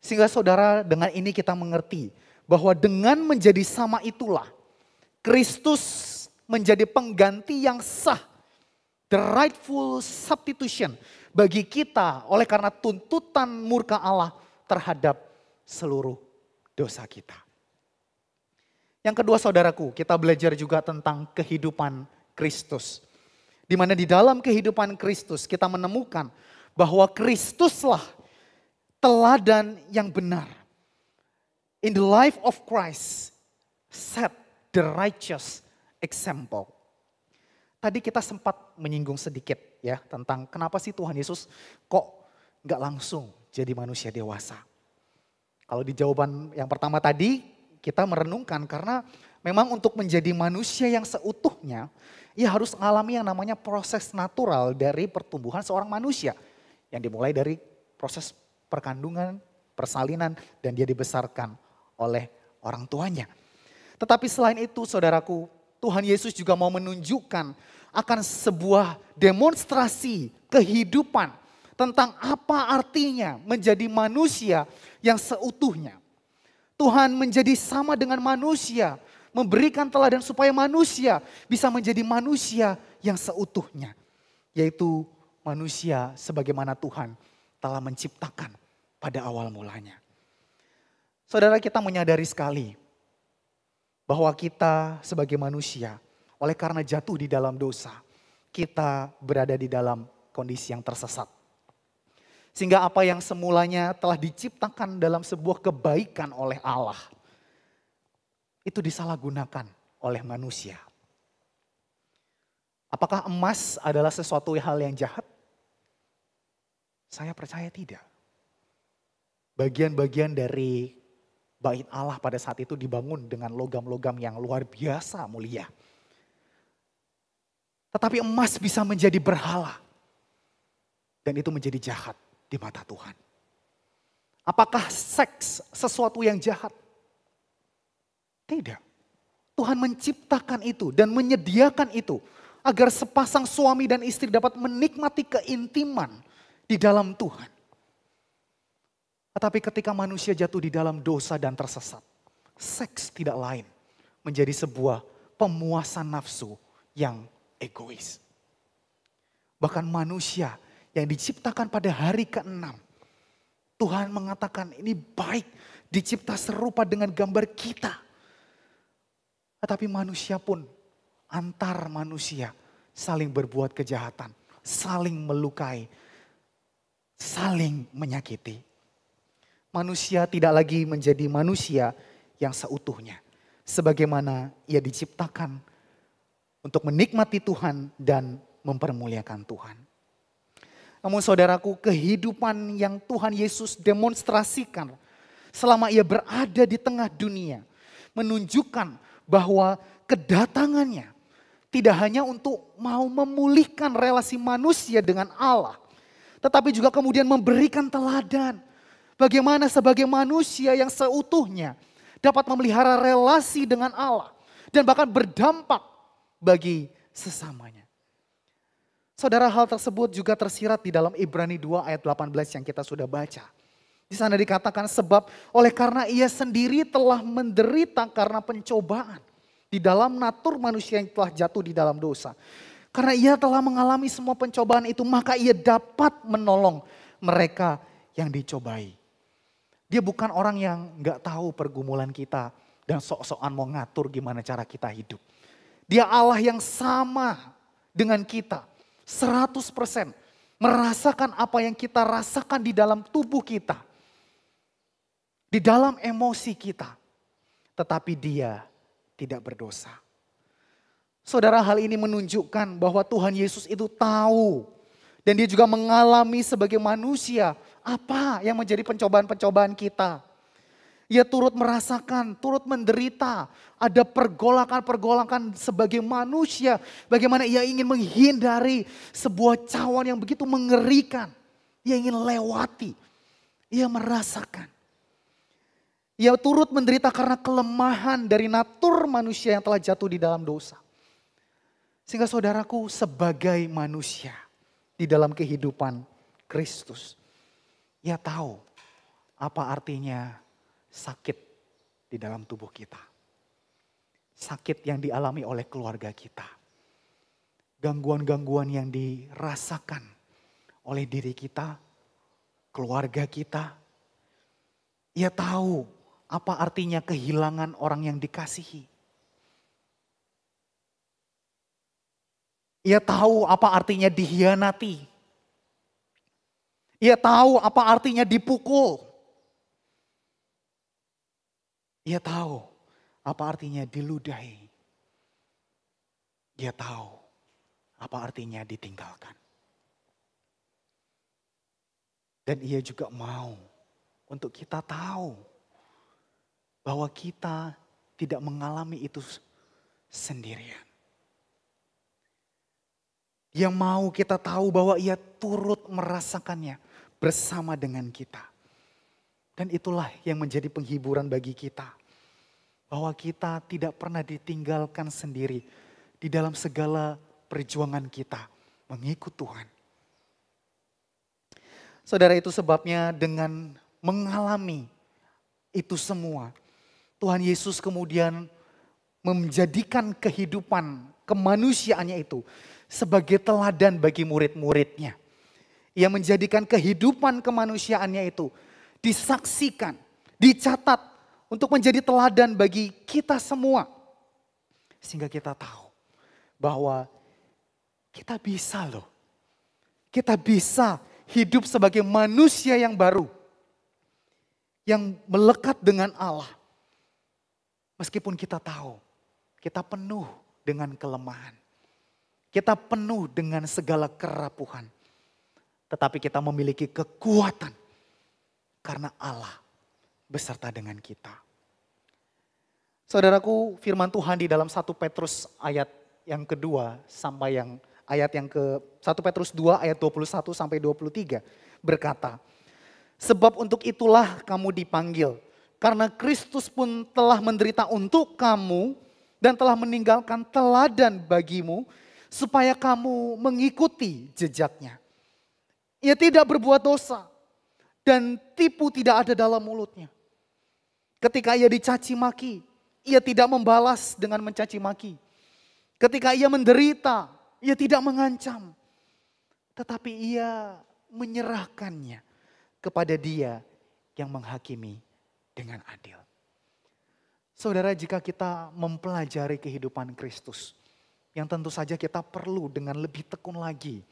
Sehingga saudara, dengan ini kita mengerti bahwa dengan menjadi sama itulah Kristus menjadi pengganti yang sah, the rightful substitution bagi kita oleh karena tuntutan murka Allah terhadap seluruh dosa kita. Yang kedua saudaraku, kita belajar juga tentang kehidupan Kristus. Di mana di dalam kehidupan Kristus kita menemukan bahwa Kristuslah teladan yang benar. In the life of Christ, set the righteous example. Tadi kita sempat menyinggung sedikit ya tentang kenapa sih Tuhan Yesus kok gak langsung jadi manusia dewasa. Kalau di jawaban yang pertama tadi kita merenungkan karena memang untuk menjadi manusia yang seutuhnya, ia harus mengalami yang namanya proses natural dari pertumbuhan seorang manusia. Yang dimulai dari proses perkandungan, persalinan, dan dia dibesarkan oleh orang tuanya. Tetapi selain itu saudaraku, Tuhan Yesus juga mau menunjukkan akan sebuah demonstrasi kehidupan tentang apa artinya menjadi manusia yang seutuhnya. Tuhan menjadi sama dengan manusia, memberikan teladan supaya manusia bisa menjadi manusia yang seutuhnya. Yaitu manusia sebagaimana Tuhan telah menciptakan pada awal mulanya. Saudara, kita menyadari sekali bahwa kita sebagai manusia oleh karena jatuh di dalam dosa, kita berada di dalam kondisi yang tersesat. Sehingga apa yang semulanya telah diciptakan dalam sebuah kebaikan oleh Allah, itu disalahgunakan oleh manusia. Apakah emas adalah sesuatu hal yang jahat? Saya percaya tidak. Bagian-bagian dari bait Allah pada saat itu dibangun dengan logam-logam yang luar biasa mulia. Tetapi emas bisa menjadi berhala. Dan itu menjadi jahat di mata Tuhan. Apakah seks sesuatu yang jahat? Tidak. Tuhan menciptakan itu dan menyediakan itu agar sepasang suami dan istri dapat menikmati keintiman di dalam Tuhan. Tetapi ketika manusia jatuh di dalam dosa dan tersesat, seks tidak lain menjadi sebuah pemuasan nafsu yang egois. Bahkan manusia yang diciptakan pada hari ke-6, Tuhan mengatakan ini baik, dicipta serupa dengan gambar kita. Tetapi manusia pun antar manusia saling berbuat kejahatan, saling melukai, saling menyakiti. Manusia tidak lagi menjadi manusia yang seutuhnya. Sebagaimana ia diciptakan untuk menikmati Tuhan dan mempermuliakan Tuhan. Namun saudaraku, kehidupan yang Tuhan Yesus demonstrasikan selama ia berada di tengah dunia, menunjukkan bahwa kedatangannya tidak hanya untuk mau memulihkan relasi manusia dengan Allah, tetapi juga kemudian memberikan teladan bagaimana sebagai manusia yang seutuhnya dapat memelihara relasi dengan Allah dan bahkan berdampak bagi sesamanya. Saudara, hal tersebut juga tersirat di dalam Ibrani 2 ayat 18 yang kita sudah baca. Di sana dikatakan sebab oleh karena ia sendiri telah menderita karena pencobaan di dalam natur manusia yang telah jatuh di dalam dosa. Karena ia telah mengalami semua pencobaan itu, maka ia dapat menolong mereka yang dicobai. Dia bukan orang yang gak tahu pergumulan kita dan sok-sokan mau ngatur gimana cara kita hidup. Dia Allah yang sama dengan kita 100%. Merasakan apa yang kita rasakan di dalam tubuh kita. Di dalam emosi kita. Tetapi dia tidak berdosa. Saudara, hal ini menunjukkan bahwa Tuhan Yesus itu tahu. Dan dia juga mengalami sebagai manusia apa yang menjadi pencobaan-pencobaan kita. Ia turut merasakan, turut menderita. Ada pergolakan-pergolakan sebagai manusia. Bagaimana ia ingin menghindari sebuah cawan yang begitu mengerikan. Ia ingin lewati. Ia merasakan. Ia turut menderita karena kelemahan dari natur manusia yang telah jatuh di dalam dosa. Sehingga saudaraku, sebagai manusia di dalam kehidupan Kristus, ia tahu apa artinya sakit di dalam tubuh kita. Sakit yang dialami oleh keluarga kita. Gangguan-gangguan yang dirasakan oleh diri kita, keluarga kita. Ia tahu apa artinya kehilangan orang yang dikasihi. Ia tahu apa artinya dikhianati. Ia tahu apa artinya dipukul. Ia tahu apa artinya diludahi. Dia tahu apa artinya ditinggalkan. Dan ia juga mau untuk kita tahu bahwa kita tidak mengalami itu sendirian. Yang mau kita tahu bahwa ia turut merasakannya bersama dengan kita. Dan itulah yang menjadi penghiburan bagi kita. Bahwa kita tidak pernah ditinggalkan sendiri di dalam segala perjuangan kita mengikut Tuhan. Saudara, itu sebabnya dengan mengalami itu semua, Tuhan Yesus kemudian menjadikan kehidupan kemanusiaannya itu sebagai teladan bagi murid-muridnya. Ia menjadikan kehidupan kemanusiaannya itu disaksikan, dicatat untuk menjadi teladan bagi kita semua. Sehingga kita tahu bahwa kita bisa loh. Kita bisa hidup sebagai manusia yang baru. Yang melekat dengan Allah. Meskipun kita tahu, kita penuh dengan kelemahan. Kita penuh dengan segala kerapuhan. Tetapi kita memiliki kekuatan. Karena Allah beserta dengan kita. Saudaraku, firman Tuhan di dalam 1 Petrus ayat yang kedua sampai yang ayat yang ke 1 Petrus 2 ayat 21 sampai 23 berkata, sebab untuk itulah kamu dipanggil, karena Kristus pun telah menderita untuk kamu dan telah meninggalkan teladan bagimu supaya kamu mengikuti jejaknya. Ia tidak berbuat dosa dan tipu tidak ada dalam mulutnya. Ketika ia dicaci maki, ia tidak membalas dengan mencaci maki. Ketika ia menderita, ia tidak mengancam. Tetapi ia menyerahkannya kepada Dia yang menghakimi dengan adil. Saudara, jika kita mempelajari kehidupan Kristus, yang tentu saja kita perlu dengan lebih tekun lagi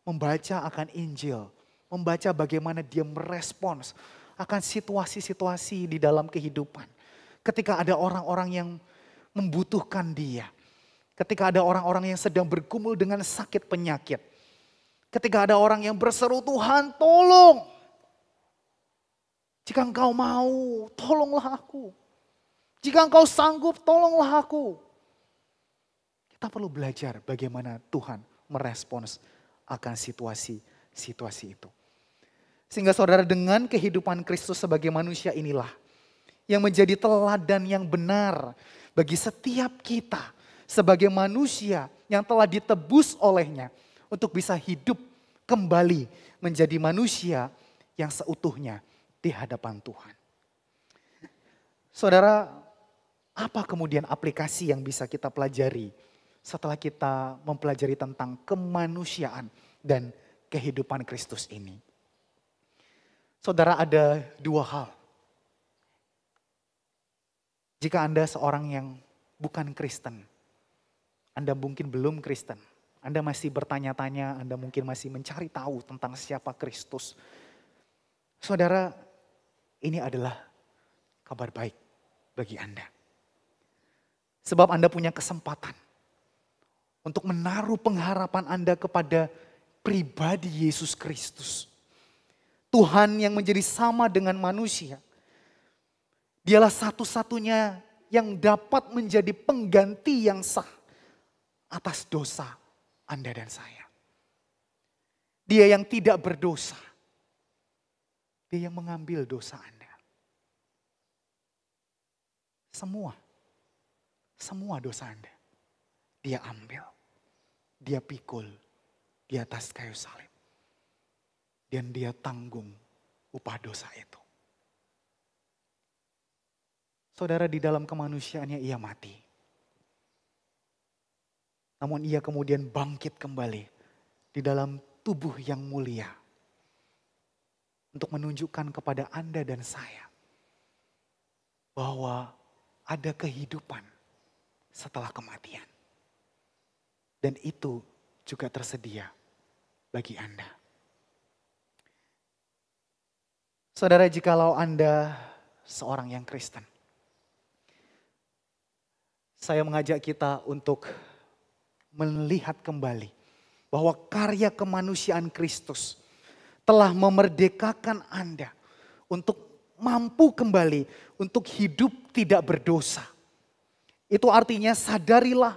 membaca akan Injil, membaca bagaimana Dia merespons akan situasi-situasi di dalam kehidupan. Ketika ada orang-orang yang membutuhkan Dia, ketika ada orang-orang yang sedang bergumul dengan sakit penyakit, ketika ada orang yang berseru, Tuhan tolong. Jika engkau mau, tolonglah aku. Jika engkau sanggup, tolonglah aku. Kita perlu belajar bagaimana Tuhan merespons akan situasi itu. Sehingga saudara, dengan kehidupan Kristus sebagai manusia inilah yang menjadi teladan yang benar bagi setiap kita sebagai manusia yang telah ditebus olehnya untuk bisa hidup kembali menjadi manusia yang seutuhnya di hadapan Tuhan. Saudara, apa kemudian aplikasi yang bisa kita pelajari setelah kita mempelajari tentang kemanusiaan dan kehidupan Kristus ini? Saudara, ada dua hal. Jika Anda seorang yang bukan Kristen, Anda mungkin belum Kristen, Anda masih bertanya-tanya, Anda mungkin masih mencari tahu tentang siapa Kristus. Saudara, ini adalah kabar baik bagi Anda. Sebab Anda punya kesempatan untuk menaruh pengharapan Anda kepada pribadi Yesus Kristus. Tuhan yang menjadi sama dengan manusia. Dialah satu-satunya yang dapat menjadi pengganti yang sah atas dosa Anda dan saya. Dia yang tidak berdosa. Dia yang mengambil dosa Anda. Semua dosa Anda. Dia ambil. Dia pikul di atas kayu salib. Dan dia tanggung upah dosa itu. Saudara, di dalam kemanusiaannya ia mati. Namun ia kemudian bangkit kembali di dalam tubuh yang mulia. Untuk menunjukkan kepada Anda dan saya bahwa ada kehidupan setelah kematian. Dan itu juga tersedia bagi Anda. Saudara, jikalau Anda seorang yang Kristen, saya mengajak kita untuk melihat kembali bahwa karya kemanusiaan Kristus telah memerdekakan Anda untuk mampu kembali untuk hidup tidak berdosa. Itu artinya sadarilah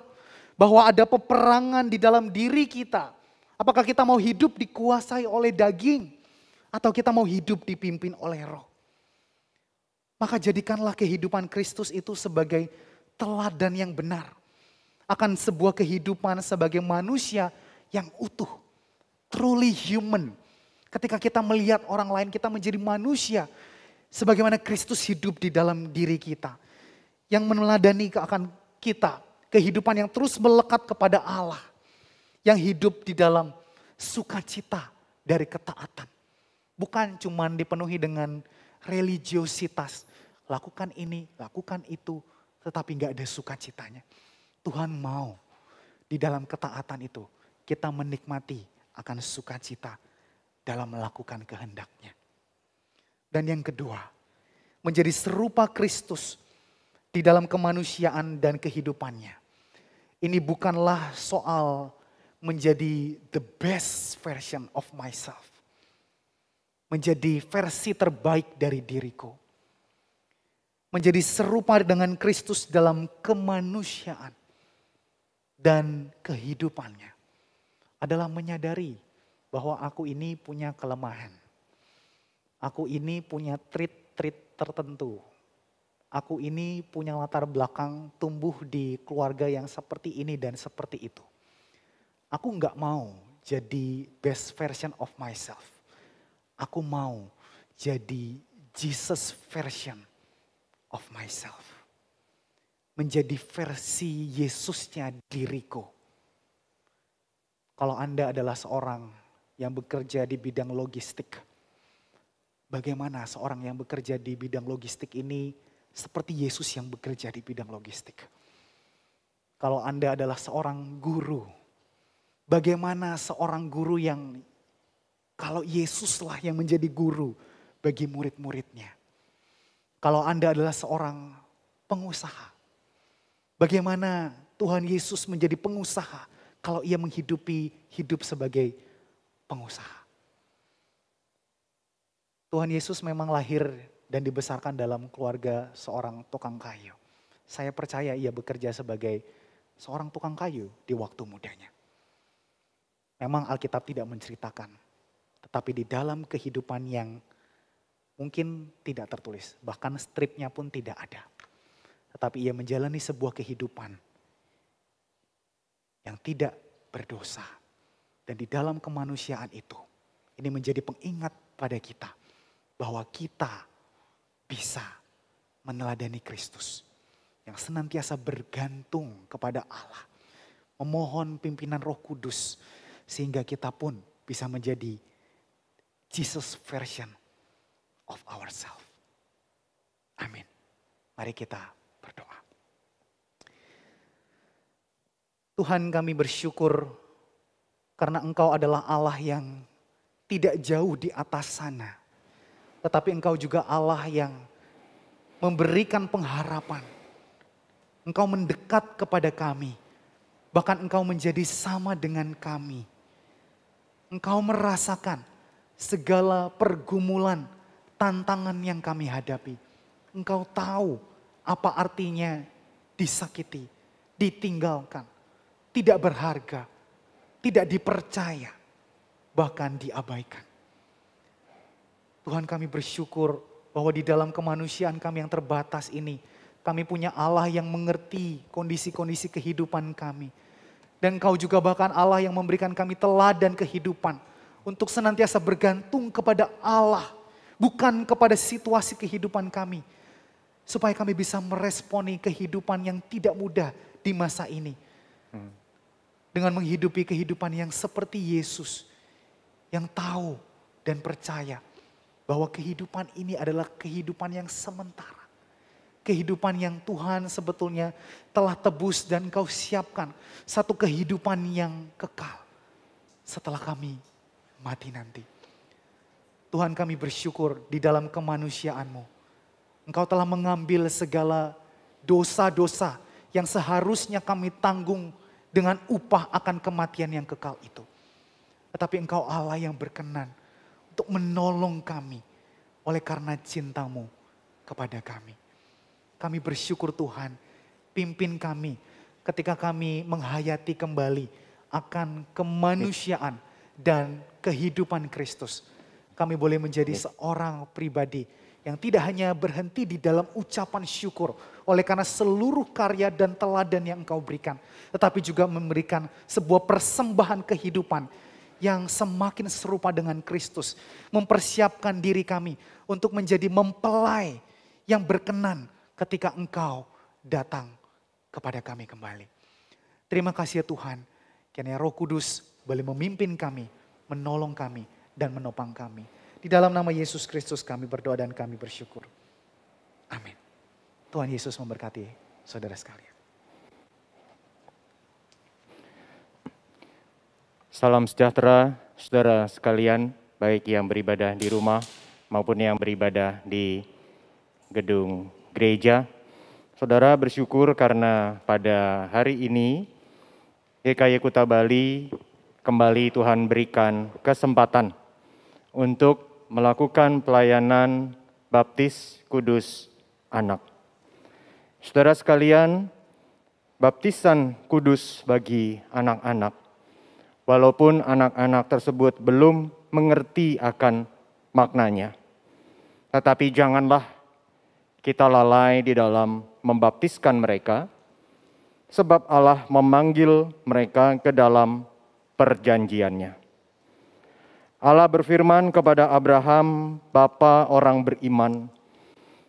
bahwa ada peperangan di dalam diri kita. Apakah kita mau hidup dikuasai oleh daging atau kita mau hidup dipimpin oleh Roh? Maka jadikanlah kehidupan Kristus itu sebagai teladan yang benar akan sebuah kehidupan sebagai manusia yang utuh, truly human. Ketika kita melihat orang lain, kita menjadi manusia sebagaimana Kristus hidup di dalam diri kita, yang meneladani akan kita kehidupan yang terus melekat kepada Allah, yang hidup di dalam sukacita dari ketaatan, bukan cuma dipenuhi dengan religiositas, lakukan ini, lakukan itu, tetapi nggak ada sukacitanya. Tuhan mau di dalam ketaatan itu kita menikmati akan sukacita dalam melakukan kehendak-Nya. Dan yang kedua, menjadi serupa Kristus di dalam kemanusiaan dan kehidupannya. Ini bukanlah soal menjadi the best version of myself. Menjadi versi terbaik dari diriku. Menjadi serupa dengan Kristus dalam kemanusiaan dan kehidupannya adalah menyadari bahwa aku ini punya kelemahan. Aku ini punya trait-trait tertentu. Aku ini punya latar belakang tumbuh di keluarga yang seperti ini dan seperti itu. Aku nggak mau jadi best version of myself. Aku mau jadi Jesus version of myself. Menjadi versi Yesusnya diriku. Kalau Anda adalah seorang yang bekerja di bidang logistik, bagaimana seorang yang bekerja di bidang logistik ini seperti Yesus yang bekerja di bidang logistik? Kalau Anda adalah seorang guru, bagaimana seorang guru yang kalau Yesuslah yang menjadi guru bagi murid-muridnya? Kalau Anda adalah seorang pengusaha, bagaimana Tuhan Yesus menjadi pengusaha kalau ia menghidupi hidup sebagai pengusaha? Tuhan Yesus memang lahir dan dibesarkan dalam keluarga seorang tukang kayu. Saya percaya ia bekerja sebagai seorang tukang kayu di waktu mudanya. Memang Alkitab tidak menceritakan, tetapi di dalam kehidupan yang mungkin tidak tertulis, bahkan stripnya pun tidak ada. Tetapi ia menjalani sebuah kehidupan yang tidak berdosa. Dan di dalam kemanusiaan itu, ini menjadi pengingat pada kita bahwa kita bisa meneladani Kristus yang senantiasa bergantung kepada Allah, memohon pimpinan Roh Kudus sehingga kita pun bisa menjadi Jesus version of ourselves. Amin. Mari kita berdoa. Tuhan, kami bersyukur karena Engkau adalah Allah yang tidak jauh di atas sana. Tetapi Engkau juga Allah yang memberikan pengharapan. Engkau mendekat kepada kami. Bahkan Engkau menjadi sama dengan kami. Engkau merasakan segala pergumulan, tantangan yang kami hadapi. Engkau tahu apa artinya disakiti, ditinggalkan, tidak berharga, tidak dipercaya, bahkan diabaikan. Tuhan, kami bersyukur bahwa di dalam kemanusiaan kami yang terbatas ini, kami punya Allah yang mengerti kondisi-kondisi kehidupan kami. Dan Engkau juga bahkan Allah yang memberikan kami teladan kehidupan untuk senantiasa bergantung kepada Allah, bukan kepada situasi kehidupan kami. Supaya kami bisa meresponi kehidupan yang tidak mudah di masa ini. Dengan menghidupi kehidupan yang seperti Yesus, yang tahu dan percaya bahwa kehidupan ini adalah kehidupan yang sementara. Kehidupan yang Tuhan sebetulnya telah tebus dan Engkau siapkan satu kehidupan yang kekal setelah kami mati nanti. Tuhan, kami bersyukur di dalam kemanusiaan-Mu. Engkau telah mengambil segala dosa-dosa yang seharusnya kami tanggung dengan upah akan kematian yang kekal itu. Tetapi Engkau Allah yang berkenan untuk menolong kami oleh karena cinta-Mu kepada kami. Kami bersyukur Tuhan, pimpin kami ketika kami menghayati kembali akan kemanusiaan dan kehidupan Kristus. Kami boleh menjadi seorang pribadi yang tidak hanya berhenti di dalam ucapan syukur oleh karena seluruh karya dan teladan yang Engkau berikan. Tetapi juga memberikan sebuah persembahan kehidupan yang semakin serupa dengan Kristus. Mempersiapkan diri kami untuk menjadi mempelai yang berkenan ketika Engkau datang kepada kami kembali. Terima kasih ya Tuhan, kiranya Roh Kudus boleh memimpin kami, menolong kami, dan menopang kami. Di dalam nama Yesus Kristus kami berdoa dan kami bersyukur. Amin. Tuhan Yesus memberkati saudara sekalian. Salam sejahtera saudara sekalian, baik yang beribadah di rumah maupun yang beribadah di gedung gereja. Saudara bersyukur karena pada hari ini GKY Kuta Bali kembali Tuhan berikan kesempatan untuk melakukan pelayanan baptis kudus anak. Saudara sekalian, baptisan kudus bagi anak-anak, walaupun anak-anak tersebut belum mengerti akan maknanya, tetapi janganlah kita lalai di dalam membaptiskan mereka, sebab Allah memanggil mereka ke dalam perjanjiannya. Allah berfirman kepada Abraham, bapa orang beriman,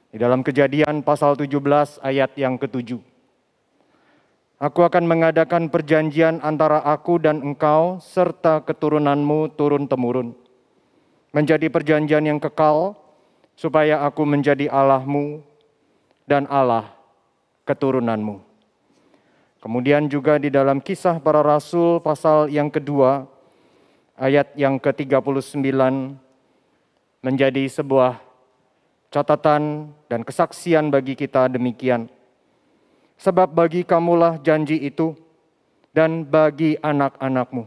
di dalam Kejadian pasal 17 ayat yang ke-7. Aku akan mengadakan perjanjian antara aku dan engkau serta keturunanmu turun-temurun, menjadi perjanjian yang kekal, supaya aku menjadi Allahmu dan Allah keturunanmu. Kemudian juga di dalam Kisah Para Rasul pasal yang kedua, ayat yang ke-39, menjadi sebuah catatan dan kesaksian bagi kita demikian. Sebab bagi kamulah janji itu dan bagi anak-anakmu.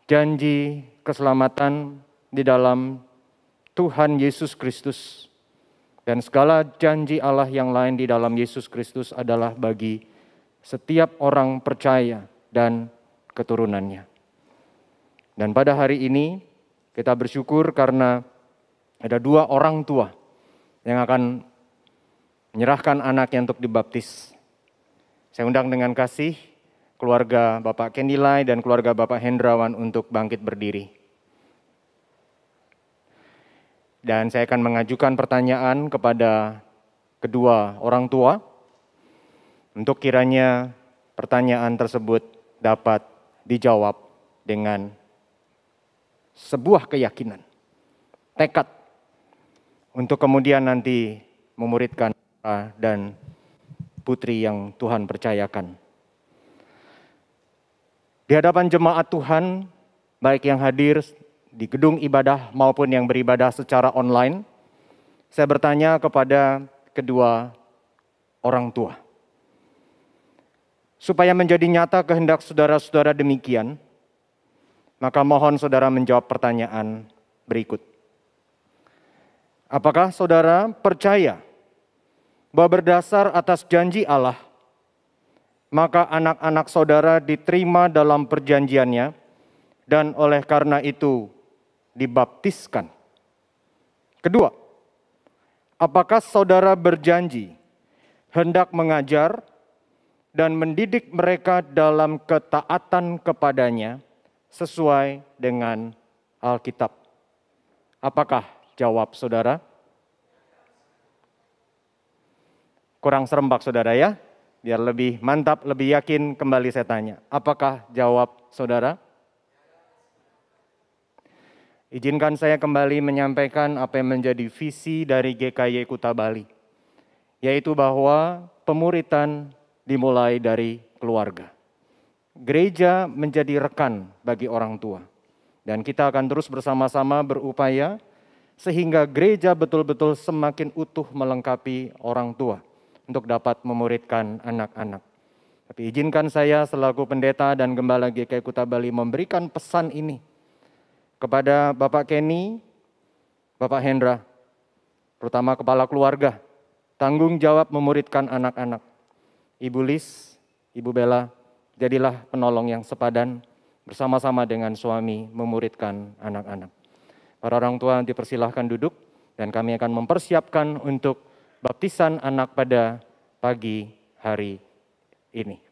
Janji keselamatan di dalam Tuhan Yesus Kristus Dan segala janji Allah yang lain di dalam Yesus Kristus adalah bagi setiap orang percaya dan keturunannya. Dan pada hari ini kita bersyukur karena ada 2 orang tua yang akan menyerahkan anaknya untuk dibaptis. Saya undang dengan kasih keluarga Bapak Kendilai dan keluarga Bapak Hendrawan untuk bangkit berdiri. Dan saya akan mengajukan pertanyaan kepada kedua orang tua untuk kiranya pertanyaan tersebut dapat dijawab dengan sebuah keyakinan, tekad untuk kemudian nanti memuridkan putra dan putri yang Tuhan percayakan. Di hadapan jemaat Tuhan, baik yang hadir di gedung ibadah maupun yang beribadah secara online, saya bertanya kepada kedua orang tua. Supaya menjadi nyata kehendak saudara-saudara demikian, maka mohon saudara menjawab pertanyaan berikut. Apakah saudara percaya bahwa berdasar atas janji Allah, maka anak-anak saudara diterima dalam perjanjiannya dan oleh karena itu dibaptiskan? Kedua, apakah saudara berjanji hendak mengajar dan mendidik mereka dalam ketaatan kepadanya sesuai dengan Alkitab? Apakah jawab saudara? Kurang serempak saudara ya, biar lebih mantap, lebih yakin kembali saya tanya. Apakah jawab saudara? Izinkan saya kembali menyampaikan apa yang menjadi visi dari GKY Kuta Bali, yaitu bahwa pemuritan dimulai dari keluarga. Gereja menjadi rekan bagi orang tua. Dan kita akan terus bersama-sama berupaya sehingga gereja betul-betul semakin utuh melengkapi orang tua untuk dapat memuridkan anak-anak. Tapi izinkan saya selaku pendeta dan gembala GKY Kuta Bali memberikan pesan ini kepada Bapak Kenny, Bapak Hendra, terutama kepala keluarga, tanggung jawab memuridkan anak-anak. Ibu Lis, Ibu Bella, jadilah penolong yang sepadan bersama-sama dengan suami memuridkan anak-anak. Para orang tua dipersilahkan duduk dan kami akan mempersiapkan untuk baptisan anak pada pagi hari ini.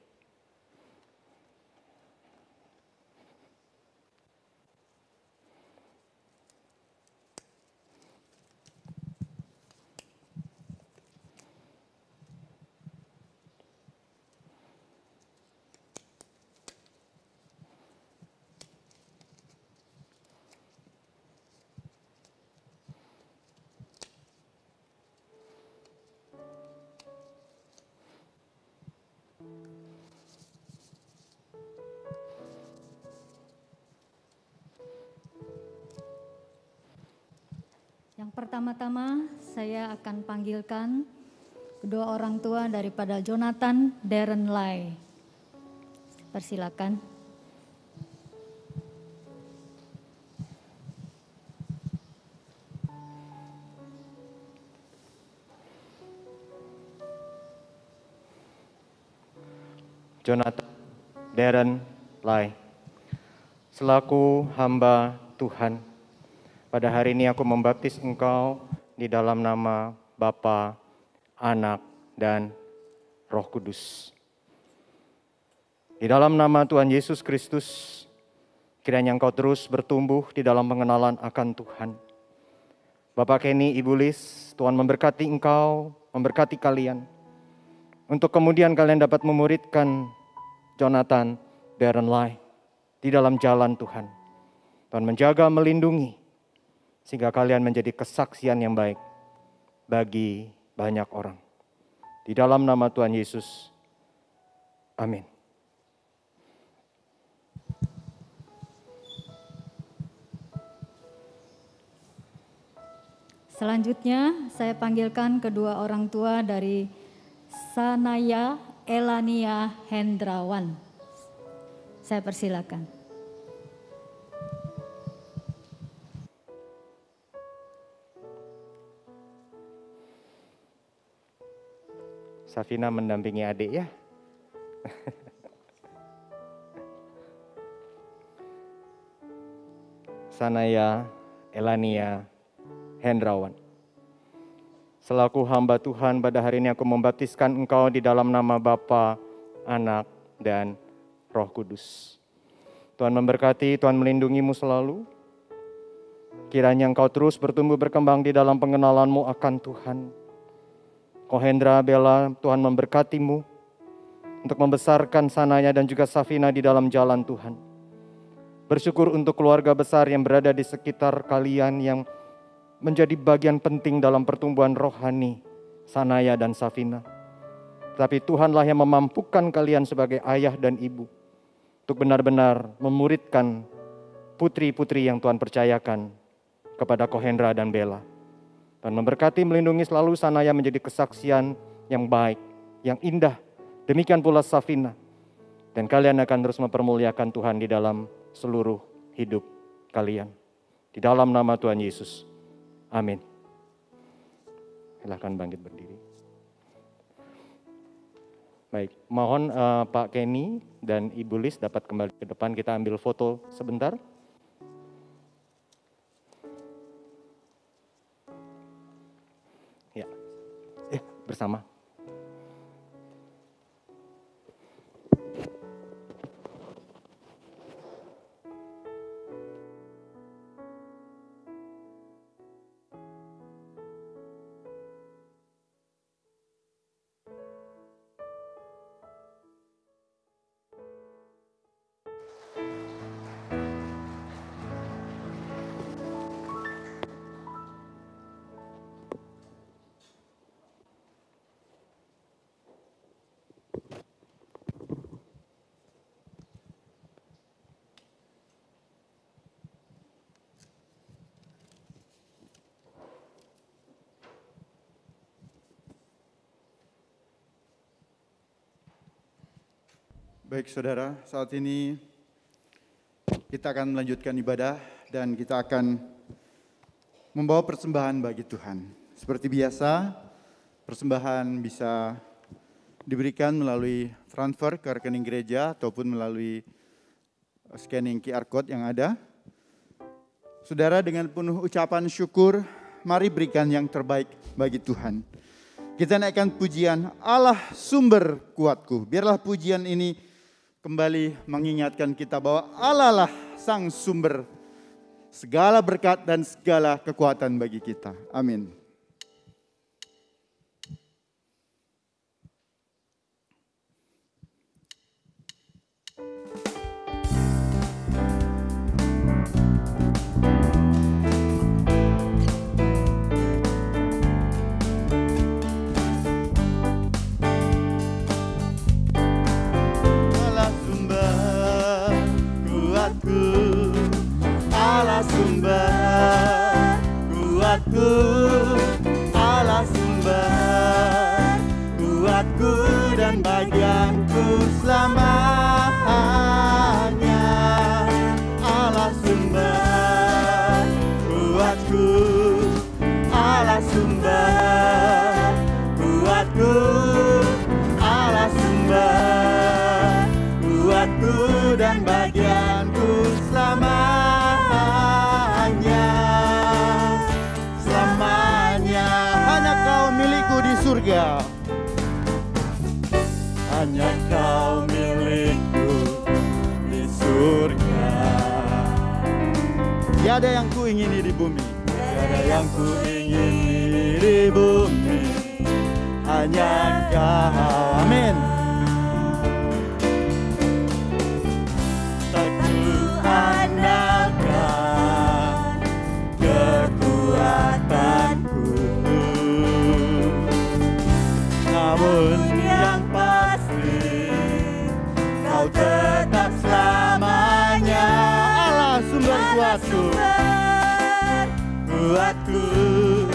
Yang pertama-tama saya akan panggilkan kedua orang tua daripada Jonathan Darren Lai. Persilakan. Jonathan Darren Lai, selaku hamba Tuhan, pada hari ini aku membaptis engkau di dalam nama Bapa, Anak, dan Roh Kudus. Di dalam nama Tuhan Yesus Kristus, kiranya engkau terus bertumbuh di dalam pengenalan akan Tuhan. Bapak Kenny, Ibu Lis, Tuhan memberkati engkau, memberkati kalian, untuk kemudian kalian dapat memuridkan Jonathan Darren Lai di dalam jalan Tuhan. Tuhan menjaga, melindungi, sehingga kalian menjadi kesaksian yang baik bagi banyak orang. Di dalam nama Tuhan Yesus, amin. Selanjutnya saya panggilkan kedua orang tua dari Sanaya Elania Hendrawan. Saya persilakan. Safina mendampingi adik ya. Sanaya, Elania, Hendrawan. Selaku hamba Tuhan, pada hari ini aku membaptiskan engkau di dalam nama Bapa, Anak, dan Roh Kudus. Tuhan memberkati, Tuhan melindungimu selalu. Kiranya engkau terus bertumbuh berkembang di dalam pengenalanmu akan Tuhan. Kohendra, Bella, Tuhan memberkatimu untuk membesarkan Sanaya dan juga Safina di dalam jalan Tuhan. Bersyukur untuk keluarga besar yang berada di sekitar kalian yang menjadi bagian penting dalam pertumbuhan rohani Sanaya dan Safina. Tapi Tuhanlah yang memampukan kalian sebagai ayah dan ibu untuk benar-benar memuridkan putri-putri yang Tuhan percayakan kepada Kohendra dan Bella. Tuhan memberkati, melindungi selalu Sanaya menjadi kesaksian yang baik, yang indah. Demikian pula Safina. Dan kalian akan terus mempermuliakan Tuhan di dalam seluruh hidup kalian. Di dalam nama Tuhan Yesus. Amin. Silahkan bangkit berdiri. Baik, mohon Pak Kenny dan Ibu Lis dapat kembali ke depan. Kita ambil foto sebentar. Ya, bersama. Baik saudara, saat ini kita akan melanjutkan ibadah dan kita akan membawa persembahan bagi Tuhan. Seperti biasa, persembahan bisa diberikan melalui transfer ke rekening gereja ataupun melalui scanning QR code yang ada. Saudara, dengan penuh ucapan syukur, mari berikan yang terbaik bagi Tuhan. Kita naikkan pujian Allah sumber kuatku. Biarlah pujian ini kembali mengingatkan kita bahwa Allah lah sang sumber segala berkat dan segala kekuatan bagi kita. Amin. Allah sumber kuatku, Allah sumber kuatku dan bagianku selamanya. Allah sumber kuatku, Allah sumber kuatku, Allah sumber kuatku dan bagianku selamanya. Hanya kau milikku di surga, hanya kau milikku di surga. Tiada yang kuingini di bumi, tiada yang kuingini di bumi, hanya Engkau. Amin. Tak kuandalkan kekuatanku, namun yang pasti Kau tetap selamanya. Allah sumber kuatku,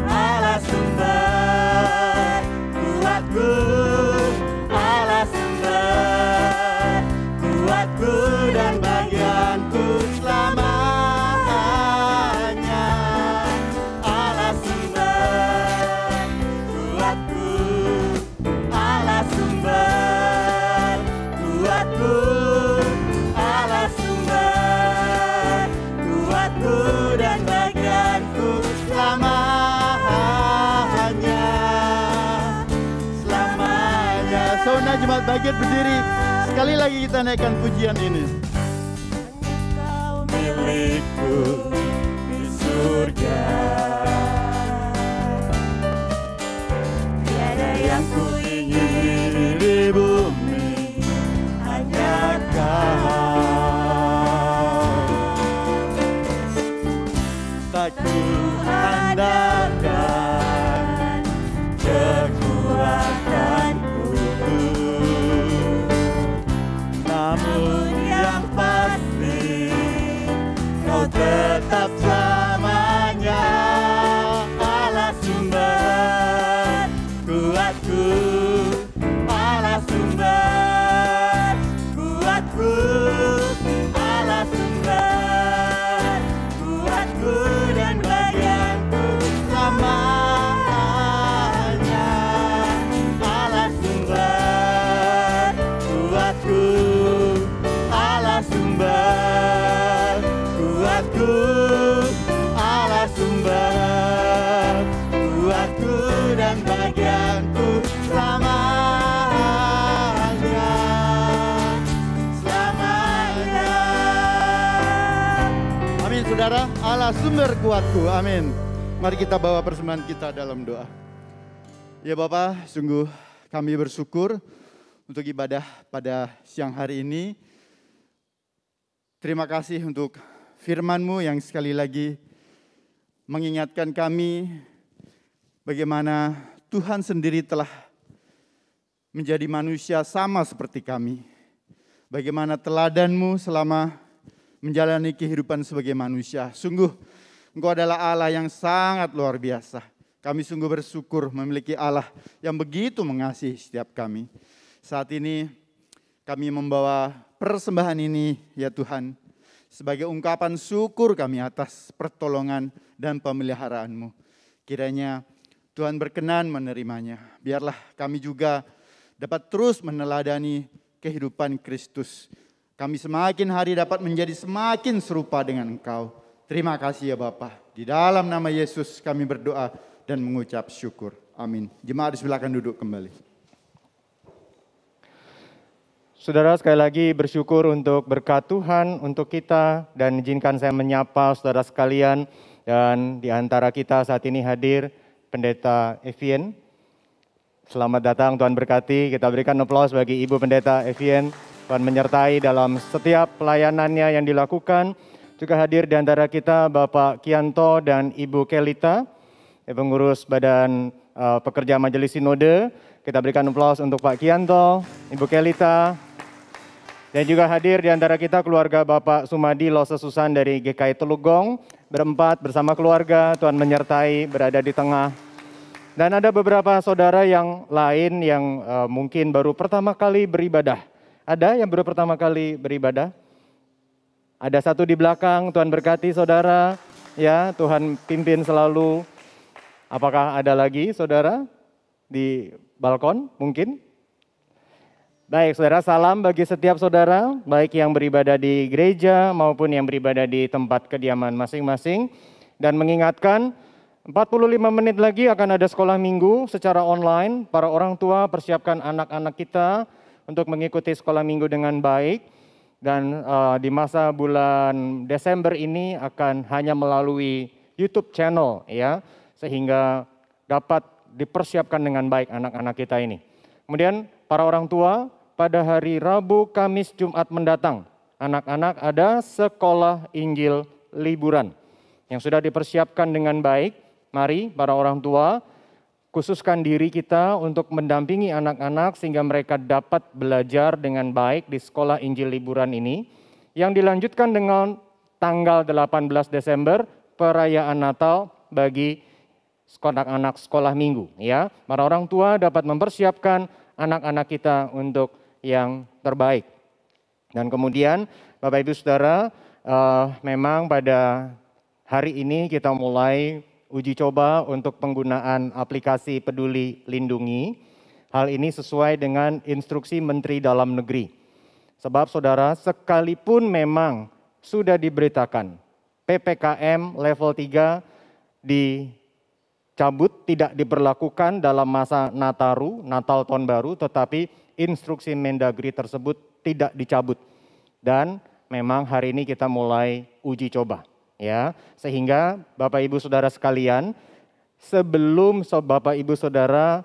Allah sumber kuatku, Allah sumber kuatku dan bagianku selamanya. Allah sumber kuatku, Corona Jemaat Bangkit berdiri. Sekali lagi kita naikkan pujian ini. Milikku di surga, tiada yang ku ingin di bumi, hanya Kau. Tak ku andalkan kekuatanku, namun yang pasti Kau tetap selamanya Allah sumber kuatku, Allah sumber kuatku, Allah sumber kuatku dan bagianku selamanya Allah sumber kuatku, Allah sumber kuatku, Allah sumber kuatku dan bagianku selamanya, selamanya. Amin saudara, Allah sumber kuatku, amin. Mari kita bawa persembahan kita dalam doa. Ya Bapa, sungguh kami bersyukur untuk ibadah pada siang hari ini. Terima kasih untuk firman-Mu yang sekali lagi mengingatkan kami bagaimana Tuhan sendiri telah menjadi manusia sama seperti kami. Bagaimana teladan-Mu selama menjalani kehidupan sebagai manusia. Sungguh Engkau adalah Allah yang sangat luar biasa. Kami sungguh bersyukur memiliki Allah yang begitu mengasihi setiap kami. Saat ini kami membawa persembahan ini ya Tuhan, sebagai ungkapan syukur kami atas pertolongan dan pemeliharaanmu. Kiranya Tuhan berkenan menerimanya. Biarlah kami juga dapat terus meneladani kehidupan Kristus. Kami semakin hari dapat menjadi semakin serupa dengan Engkau. Terima kasih ya Bapa. Di dalam nama Yesus kami berdoa dan mengucap syukur. Amin. Jemaat silakan duduk kembali. Saudara, sekali lagi bersyukur untuk berkat Tuhan untuk kita, dan izinkan saya menyapa saudara sekalian, dan di antara kita saat ini hadir Pendeta Evien. Selamat datang, Tuhan berkati. Kita berikan aplaus bagi Ibu Pendeta Evien. Tuhan menyertai dalam setiap pelayanannya yang dilakukan. Juga hadir di antara kita Bapak Kianto dan Ibu Kelita, pengurus Badan Pekerja Majelis Sinode. Kita berikan aplaus untuk Pak Kianto, Ibu Kelita. Dan juga hadir di antara kita keluarga Bapak Sumadi Lose Susan dari GKI Telugong. Berempat bersama keluarga, Tuhan menyertai, berada di tengah. Dan ada beberapa saudara yang lain yang mungkin baru pertama kali beribadah. Ada yang baru pertama kali beribadah? Ada satu di belakang, Tuhan berkati saudara. Ya, Tuhan pimpin selalu. Apakah ada lagi saudara di balkon mungkin? Baik saudara, salam bagi setiap saudara, baik yang beribadah di gereja maupun yang beribadah di tempat kediaman masing-masing. Dan mengingatkan, 45 menit lagi akan ada sekolah minggu secara online. Para orang tua persiapkan anak-anak kita untuk mengikuti sekolah minggu dengan baik. Dan di masa bulan Desember ini akan hanya melalui YouTube channel ya, sehingga dapat dipersiapkan dengan baik anak-anak kita ini. Kemudian para orang tua, pada hari Rabu, Kamis, Jumat mendatang, anak-anak ada sekolah Injil liburan yang sudah dipersiapkan dengan baik. Mari para orang tua khususkan diri kita untuk mendampingi anak-anak sehingga mereka dapat belajar dengan baik di sekolah Injil liburan ini, yang dilanjutkan dengan tanggal 18 Desember perayaan Natal bagi anak-anak sekolah minggu ya. Para orang tua dapat mempersiapkan anak-anak kita untuk yang terbaik. Dan kemudian Bapak Ibu Saudara, memang pada hari ini kita mulai uji coba untuk penggunaan aplikasi Peduli Lindungi. Hal ini sesuai dengan instruksi Menteri Dalam Negeri. Sebab saudara, sekalipun memang sudah diberitakan PPKM level 3 dicabut, tidak diberlakukan dalam masa Nataru, Natal Tahun Baru, tetapi instruksi Mendagri tersebut tidak dicabut. Dan memang hari ini kita mulai uji coba, ya. Sehingga Bapak Ibu Saudara sekalian, sebelum Bapak Ibu Saudara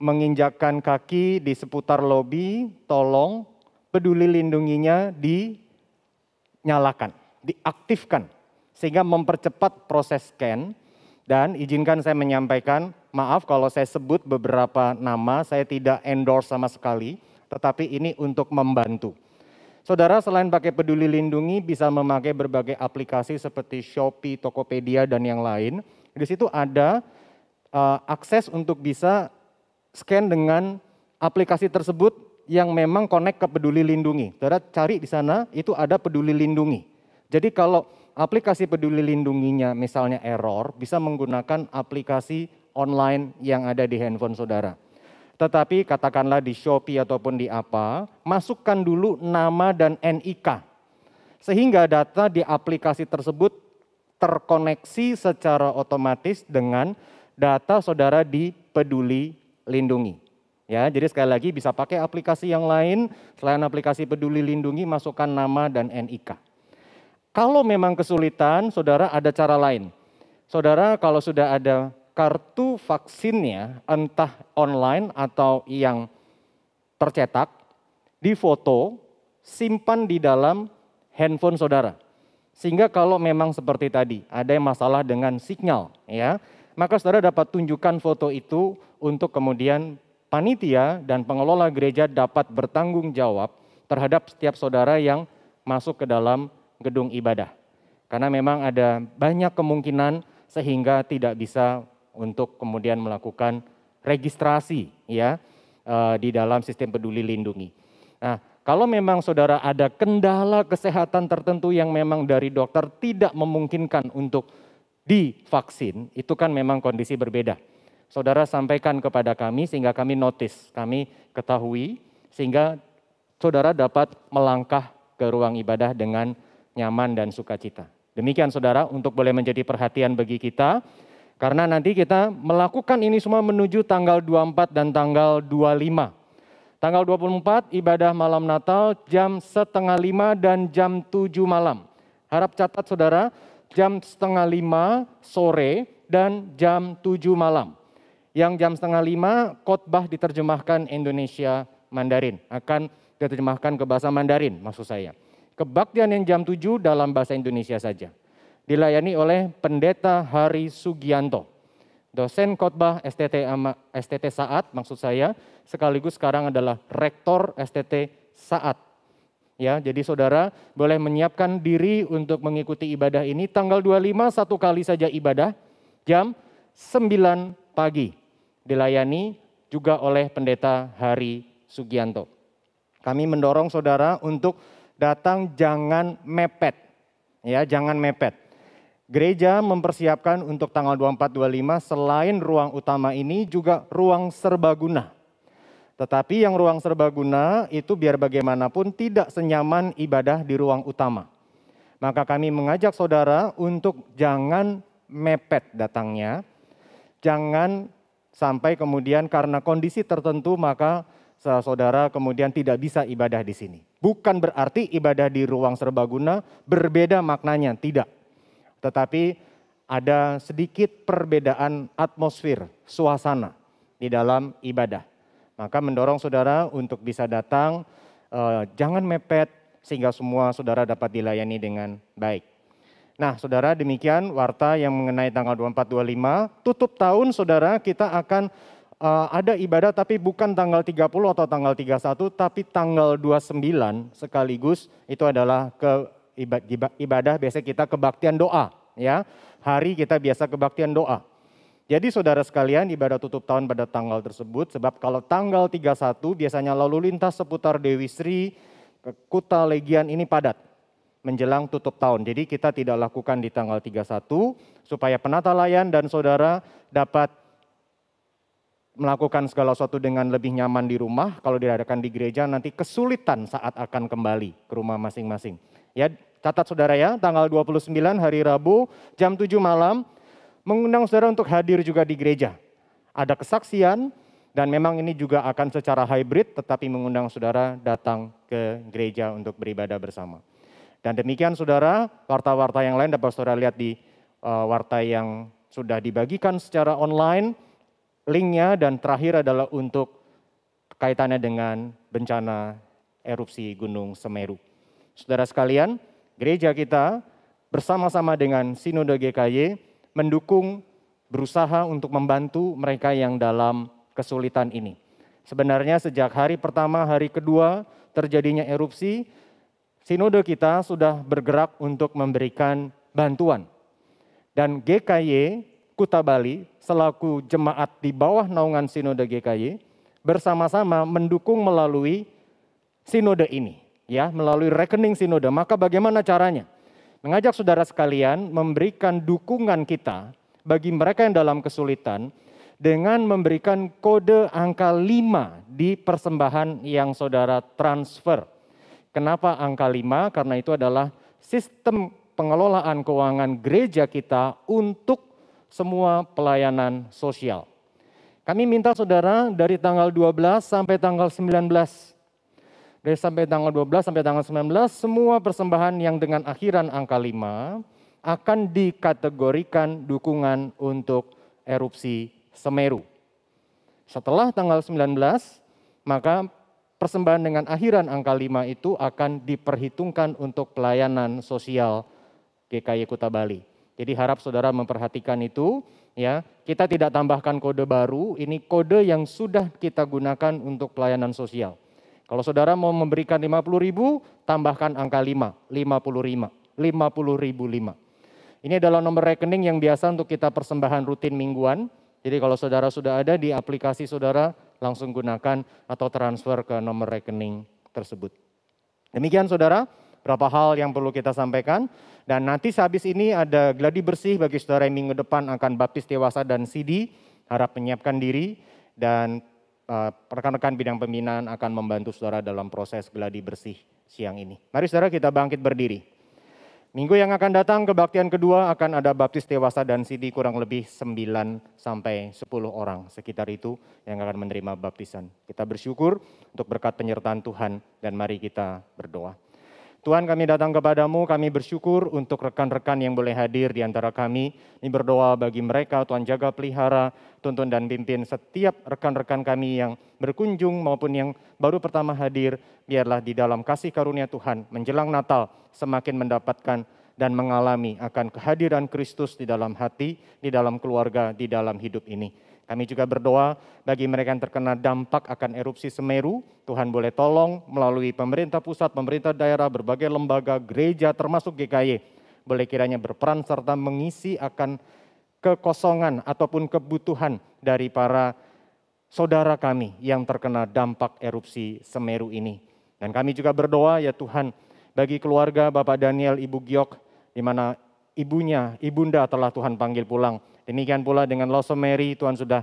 menginjakkan kaki di seputar lobi, tolong peduli lindunginya dinyalakan, diaktifkan, sehingga mempercepat proses scan. Dan izinkan saya menyampaikan, maaf kalau saya sebut beberapa nama, saya tidak endorse sama sekali, tetapi ini untuk membantu. Saudara selain pakai peduli lindungi bisa memakai berbagai aplikasi seperti Shopee, Tokopedia, dan yang lain. Di situ ada akses untuk bisa scan dengan aplikasi tersebut yang memang connect ke peduli lindungi. Saudara cari di sana, itu ada peduli lindungi. Jadi kalau aplikasi peduli lindunginya misalnya error, bisa menggunakan aplikasi online yang ada di handphone saudara. Tetapi katakanlah di Shopee ataupun di apa, masukkan dulu nama dan NIK. Sehingga data di aplikasi tersebut terkoneksi secara otomatis dengan data saudara di peduli lindungi. Ya, jadi sekali lagi bisa pakai aplikasi yang lain, selain aplikasi peduli lindungi, masukkan nama dan NIK. Kalau memang kesulitan, saudara ada cara lain. Saudara kalau sudah ada kartu vaksinnya, entah online atau yang tercetak, difoto, simpan di dalam handphone saudara. Sehingga kalau memang seperti tadi, ada yang masalah dengan sinyal, ya, maka saudara dapat tunjukkan foto itu untuk kemudian panitia dan pengelola gereja dapat bertanggung jawab terhadap setiap saudara yang masuk ke dalam gedung ibadah. Karena memang ada banyak kemungkinan sehingga tidak bisa untuk kemudian melakukan registrasi, ya, di dalam sistem peduli lindungi. Nah, kalau memang saudara ada kendala kesehatan tertentu yang memang dari dokter tidak memungkinkan untuk divaksin, itu kan memang kondisi berbeda. Saudara sampaikan kepada kami sehingga kami notice, kami ketahui sehingga saudara dapat melangkah ke ruang ibadah dengan nyaman dan sukacita. Demikian saudara, untuk boleh menjadi perhatian bagi kita, karena nanti kita melakukan ini semua menuju tanggal 24 dan tanggal 25. Tanggal 24 ibadah malam Natal jam 4:30 dan jam 7 malam. Harap catat saudara, jam 4:30 sore dan jam 7 malam. Yang jam 4:30 khotbah diterjemahkan Indonesia Mandarin, akan diterjemahkan ke bahasa Mandarin maksud saya. Kebaktian yang jam 7 dalam bahasa Indonesia saja. Dilayani oleh Pendeta Hari Sugianto, dosen khotbah STT Saat maksud saya, sekaligus sekarang adalah rektor STT Saat. Ya, jadi saudara boleh menyiapkan diri untuk mengikuti ibadah ini tanggal 25 satu kali saja ibadah jam 9 pagi. Dilayani juga oleh Pendeta Hari Sugianto. Kami mendorong saudara untuk datang jangan mepet. Ya, jangan mepet. Gereja mempersiapkan untuk tanggal 24-25 selain ruang utama ini juga ruang serbaguna. Tetapi yang ruang serbaguna itu biar bagaimanapun tidak senyaman ibadah di ruang utama. Maka kami mengajak saudara untuk jangan mepet datangnya. Jangan sampai kemudian karena kondisi tertentu maka saudara kemudian tidak bisa ibadah di sini. Bukan berarti ibadah di ruang serbaguna berbeda maknanya, tidak. Tetapi ada sedikit perbedaan atmosfer, suasana di dalam ibadah. Maka mendorong saudara untuk bisa datang, jangan mepet sehingga semua saudara dapat dilayani dengan baik. Nah saudara, demikian warta yang mengenai tanggal 24-25, tutup tahun saudara kita akan ada ibadah tapi bukan tanggal 30 atau tanggal 31 tapi tanggal 29 sekaligus itu adalah ibadah biasa kita kebaktian doa, ya. Hari kita biasa kebaktian doa. Jadi saudara sekalian, ibadah tutup tahun pada tanggal tersebut, sebab kalau tanggal 31 biasanya lalu lintas seputar Dewi Sri, Kuta Legian ini padat menjelang tutup tahun. Jadi kita tidak lakukan di tanggal 31 supaya penata layan dan saudara dapat melakukan segala sesuatu dengan lebih nyaman di rumah. Kalau diadakan di gereja nanti kesulitan saat akan kembali ke rumah masing-masing. Ya, catat saudara ya, tanggal 29 hari Rabu jam 7 malam mengundang saudara untuk hadir juga di gereja. Ada kesaksian dan memang ini juga akan secara hybrid tetapi mengundang saudara datang ke gereja untuk beribadah bersama. Dan demikian saudara, warta-warta yang lain dapat saudara lihat di warta yang sudah dibagikan secara online, linknya, dan terakhir adalah untuk kaitannya dengan bencana erupsi Gunung Semeru. Saudara sekalian, gereja kita bersama-sama dengan Sinode GKY mendukung, berusaha untuk membantu mereka yang dalam kesulitan ini. Sebenarnya sejak hari pertama, hari kedua terjadinya erupsi, Sinode kita sudah bergerak untuk memberikan bantuan. Dan GKY Kuta Bali selaku jemaat di bawah naungan Sinode GKY bersama-sama mendukung melalui Sinode ini, ya, melalui rekening Sinode. Maka bagaimana caranya? Mengajak saudara sekalian memberikan dukungan kita bagi mereka yang dalam kesulitan dengan memberikan kode angka 5 di persembahan yang saudara transfer. Kenapa angka 5? Karena itu adalah sistem pengelolaan keuangan gereja kita untuk semua pelayanan sosial. Kami minta saudara dari tanggal 12 sampai tanggal 19. Dari sampai tanggal 12 sampai tanggal 19, semua persembahan yang dengan akhiran angka 5 akan dikategorikan dukungan untuk erupsi Semeru. Setelah tanggal 19, maka persembahan dengan akhiran angka 5 itu akan diperhitungkan untuk pelayanan sosial GKY Kuta Bali. Jadi harap saudara memperhatikan itu, ya. Kita tidak tambahkan kode baru, ini kode yang sudah kita gunakan untuk pelayanan sosial. Kalau saudara mau memberikan 50.000, tambahkan angka 5, 50.005. Ini adalah nomor rekening yang biasa untuk kita persembahan rutin mingguan. Jadi kalau saudara sudah ada di aplikasi saudara, langsung gunakan atau transfer ke nomor rekening tersebut. Demikian saudara, berapa hal yang perlu kita sampaikan. Dan nanti sehabis ini ada gladi bersih bagi saudara yang minggu depan akan baptis dewasa dan CD. Harap menyiapkan diri dan rekan-rekan bidang pembinaan akan membantu saudara dalam proses gladi bersih siang ini. Mari saudara kita bangkit berdiri. Minggu yang akan datang kebaktian kedua akan ada baptis dewasa dan CD kurang lebih 9 sampai 10 orang sekitar itu yang akan menerima baptisan. Kita bersyukur untuk berkat penyertaan Tuhan dan mari kita berdoa. Tuhan, kami datang kepadamu, kami bersyukur untuk rekan-rekan yang boleh hadir di antara kami. Kami berdoa bagi mereka, Tuhan jaga pelihara, tuntun dan pimpin setiap rekan-rekan kami yang berkunjung maupun yang baru pertama hadir. Biarlah di dalam kasih karunia Tuhan menjelang Natal semakin mendapatkan dan mengalami akan kehadiran Kristus di dalam hati, di dalam keluarga, di dalam hidup ini. Kami juga berdoa bagi mereka yang terkena dampak akan erupsi Semeru, Tuhan boleh tolong melalui pemerintah pusat, pemerintah daerah, berbagai lembaga, gereja termasuk GKY, boleh kiranya berperan serta mengisi akan kekosongan ataupun kebutuhan dari para saudara kami yang terkena dampak erupsi Semeru ini. Dan kami juga berdoa ya Tuhan bagi keluarga Bapak Daniel, Ibu Giok, di mana ibunya, ibunda telah Tuhan panggil pulang. Demikian pula dengan Loso Mary, Tuhan sudah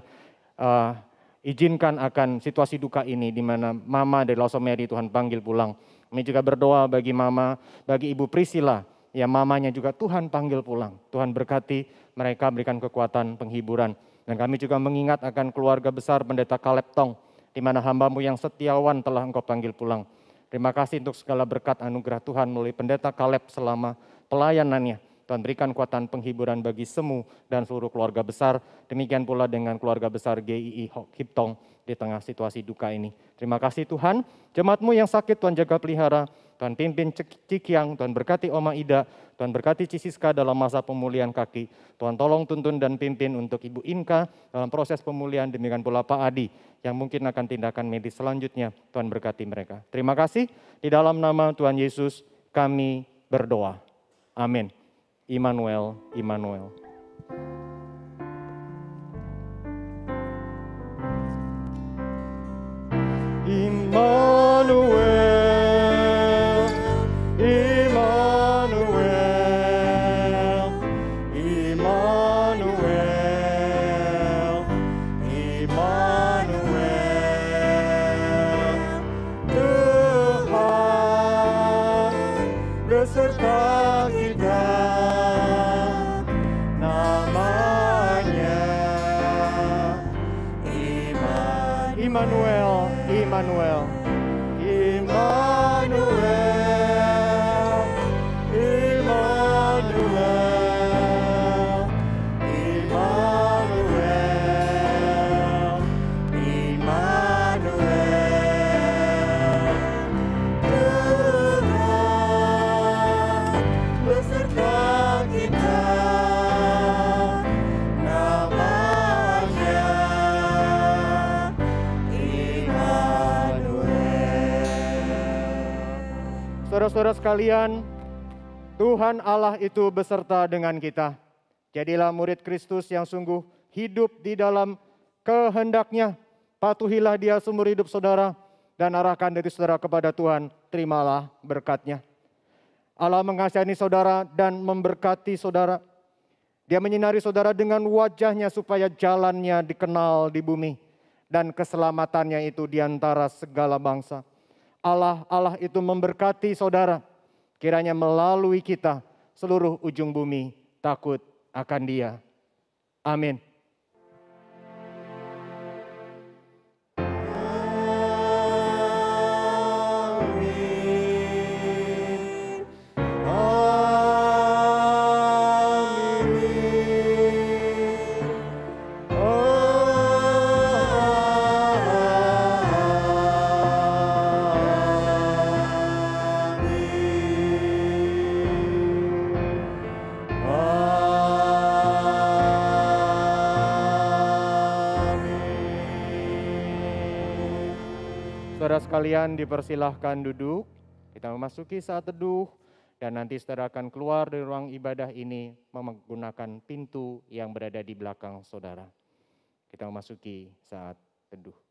izinkan akan situasi duka ini di mana mama dari Loso Mary Tuhan panggil pulang. Kami juga berdoa bagi mama, bagi Ibu Priscilla, ya mamanya juga Tuhan panggil pulang. Tuhan berkati mereka, berikan kekuatan, penghiburan. Dan kami juga mengingat akan keluarga besar Pendeta Caleb Tong, di mana hamba-Mu yang setiawan telah Engkau panggil pulang. Terima kasih untuk segala berkat anugerah Tuhan melalui Pendeta Caleb selama pelayanannya. Tuhan berikan kekuatan penghiburan bagi Semu dan seluruh keluarga besar. Demikian pula dengan keluarga besar GII Hiptong di tengah situasi duka ini. Terima kasih Tuhan, jemaat-Mu yang sakit Tuhan jaga pelihara. Tuhan pimpin Cikiang, Tuhan berkati Oma Ida, Tuhan berkati Cisiska dalam masa pemulihan kaki. Tuhan tolong tuntun dan pimpin untuk Ibu Inka dalam proses pemulihan. Demikian pula Pak Adi yang mungkin akan tindakan medis selanjutnya. Tuhan berkati mereka. Terima kasih, di dalam nama Tuhan Yesus kami berdoa. Amin. Immanuel, Immanuel. Immanuel, Immanuel, Immanuel, Immanuel. Tuhan beserta kita. Nama Immanuel, Immanuel. Immanuel, Immanuel, Immanuel, Immanuel. Tuhan beserta kita, namanya Saudara-saudara sekalian, Tuhan Allah itu beserta dengan kita. Jadilah murid Kristus yang sungguh hidup di dalam kehendak-Nya. Patuhilah Dia seumur hidup saudara dan arahkan diri saudara kepada Tuhan. Terimalah berkat-Nya. Allah mengasihani saudara dan memberkati saudara. Dia menyinari saudara dengan wajah-Nya supaya jalan-Nya dikenal di bumi dan keselamatannya itu di antara segala bangsa. Allah itu memberkati saudara. Kiranya melalui kita seluruh ujung bumi takut akan Dia. Amin. Saudara sekalian dipersilahkan duduk, kita memasuki saat teduh dan nanti saudara akan keluar dari ruang ibadah ini menggunakan pintu yang berada di belakang saudara. Kita memasuki saat teduh.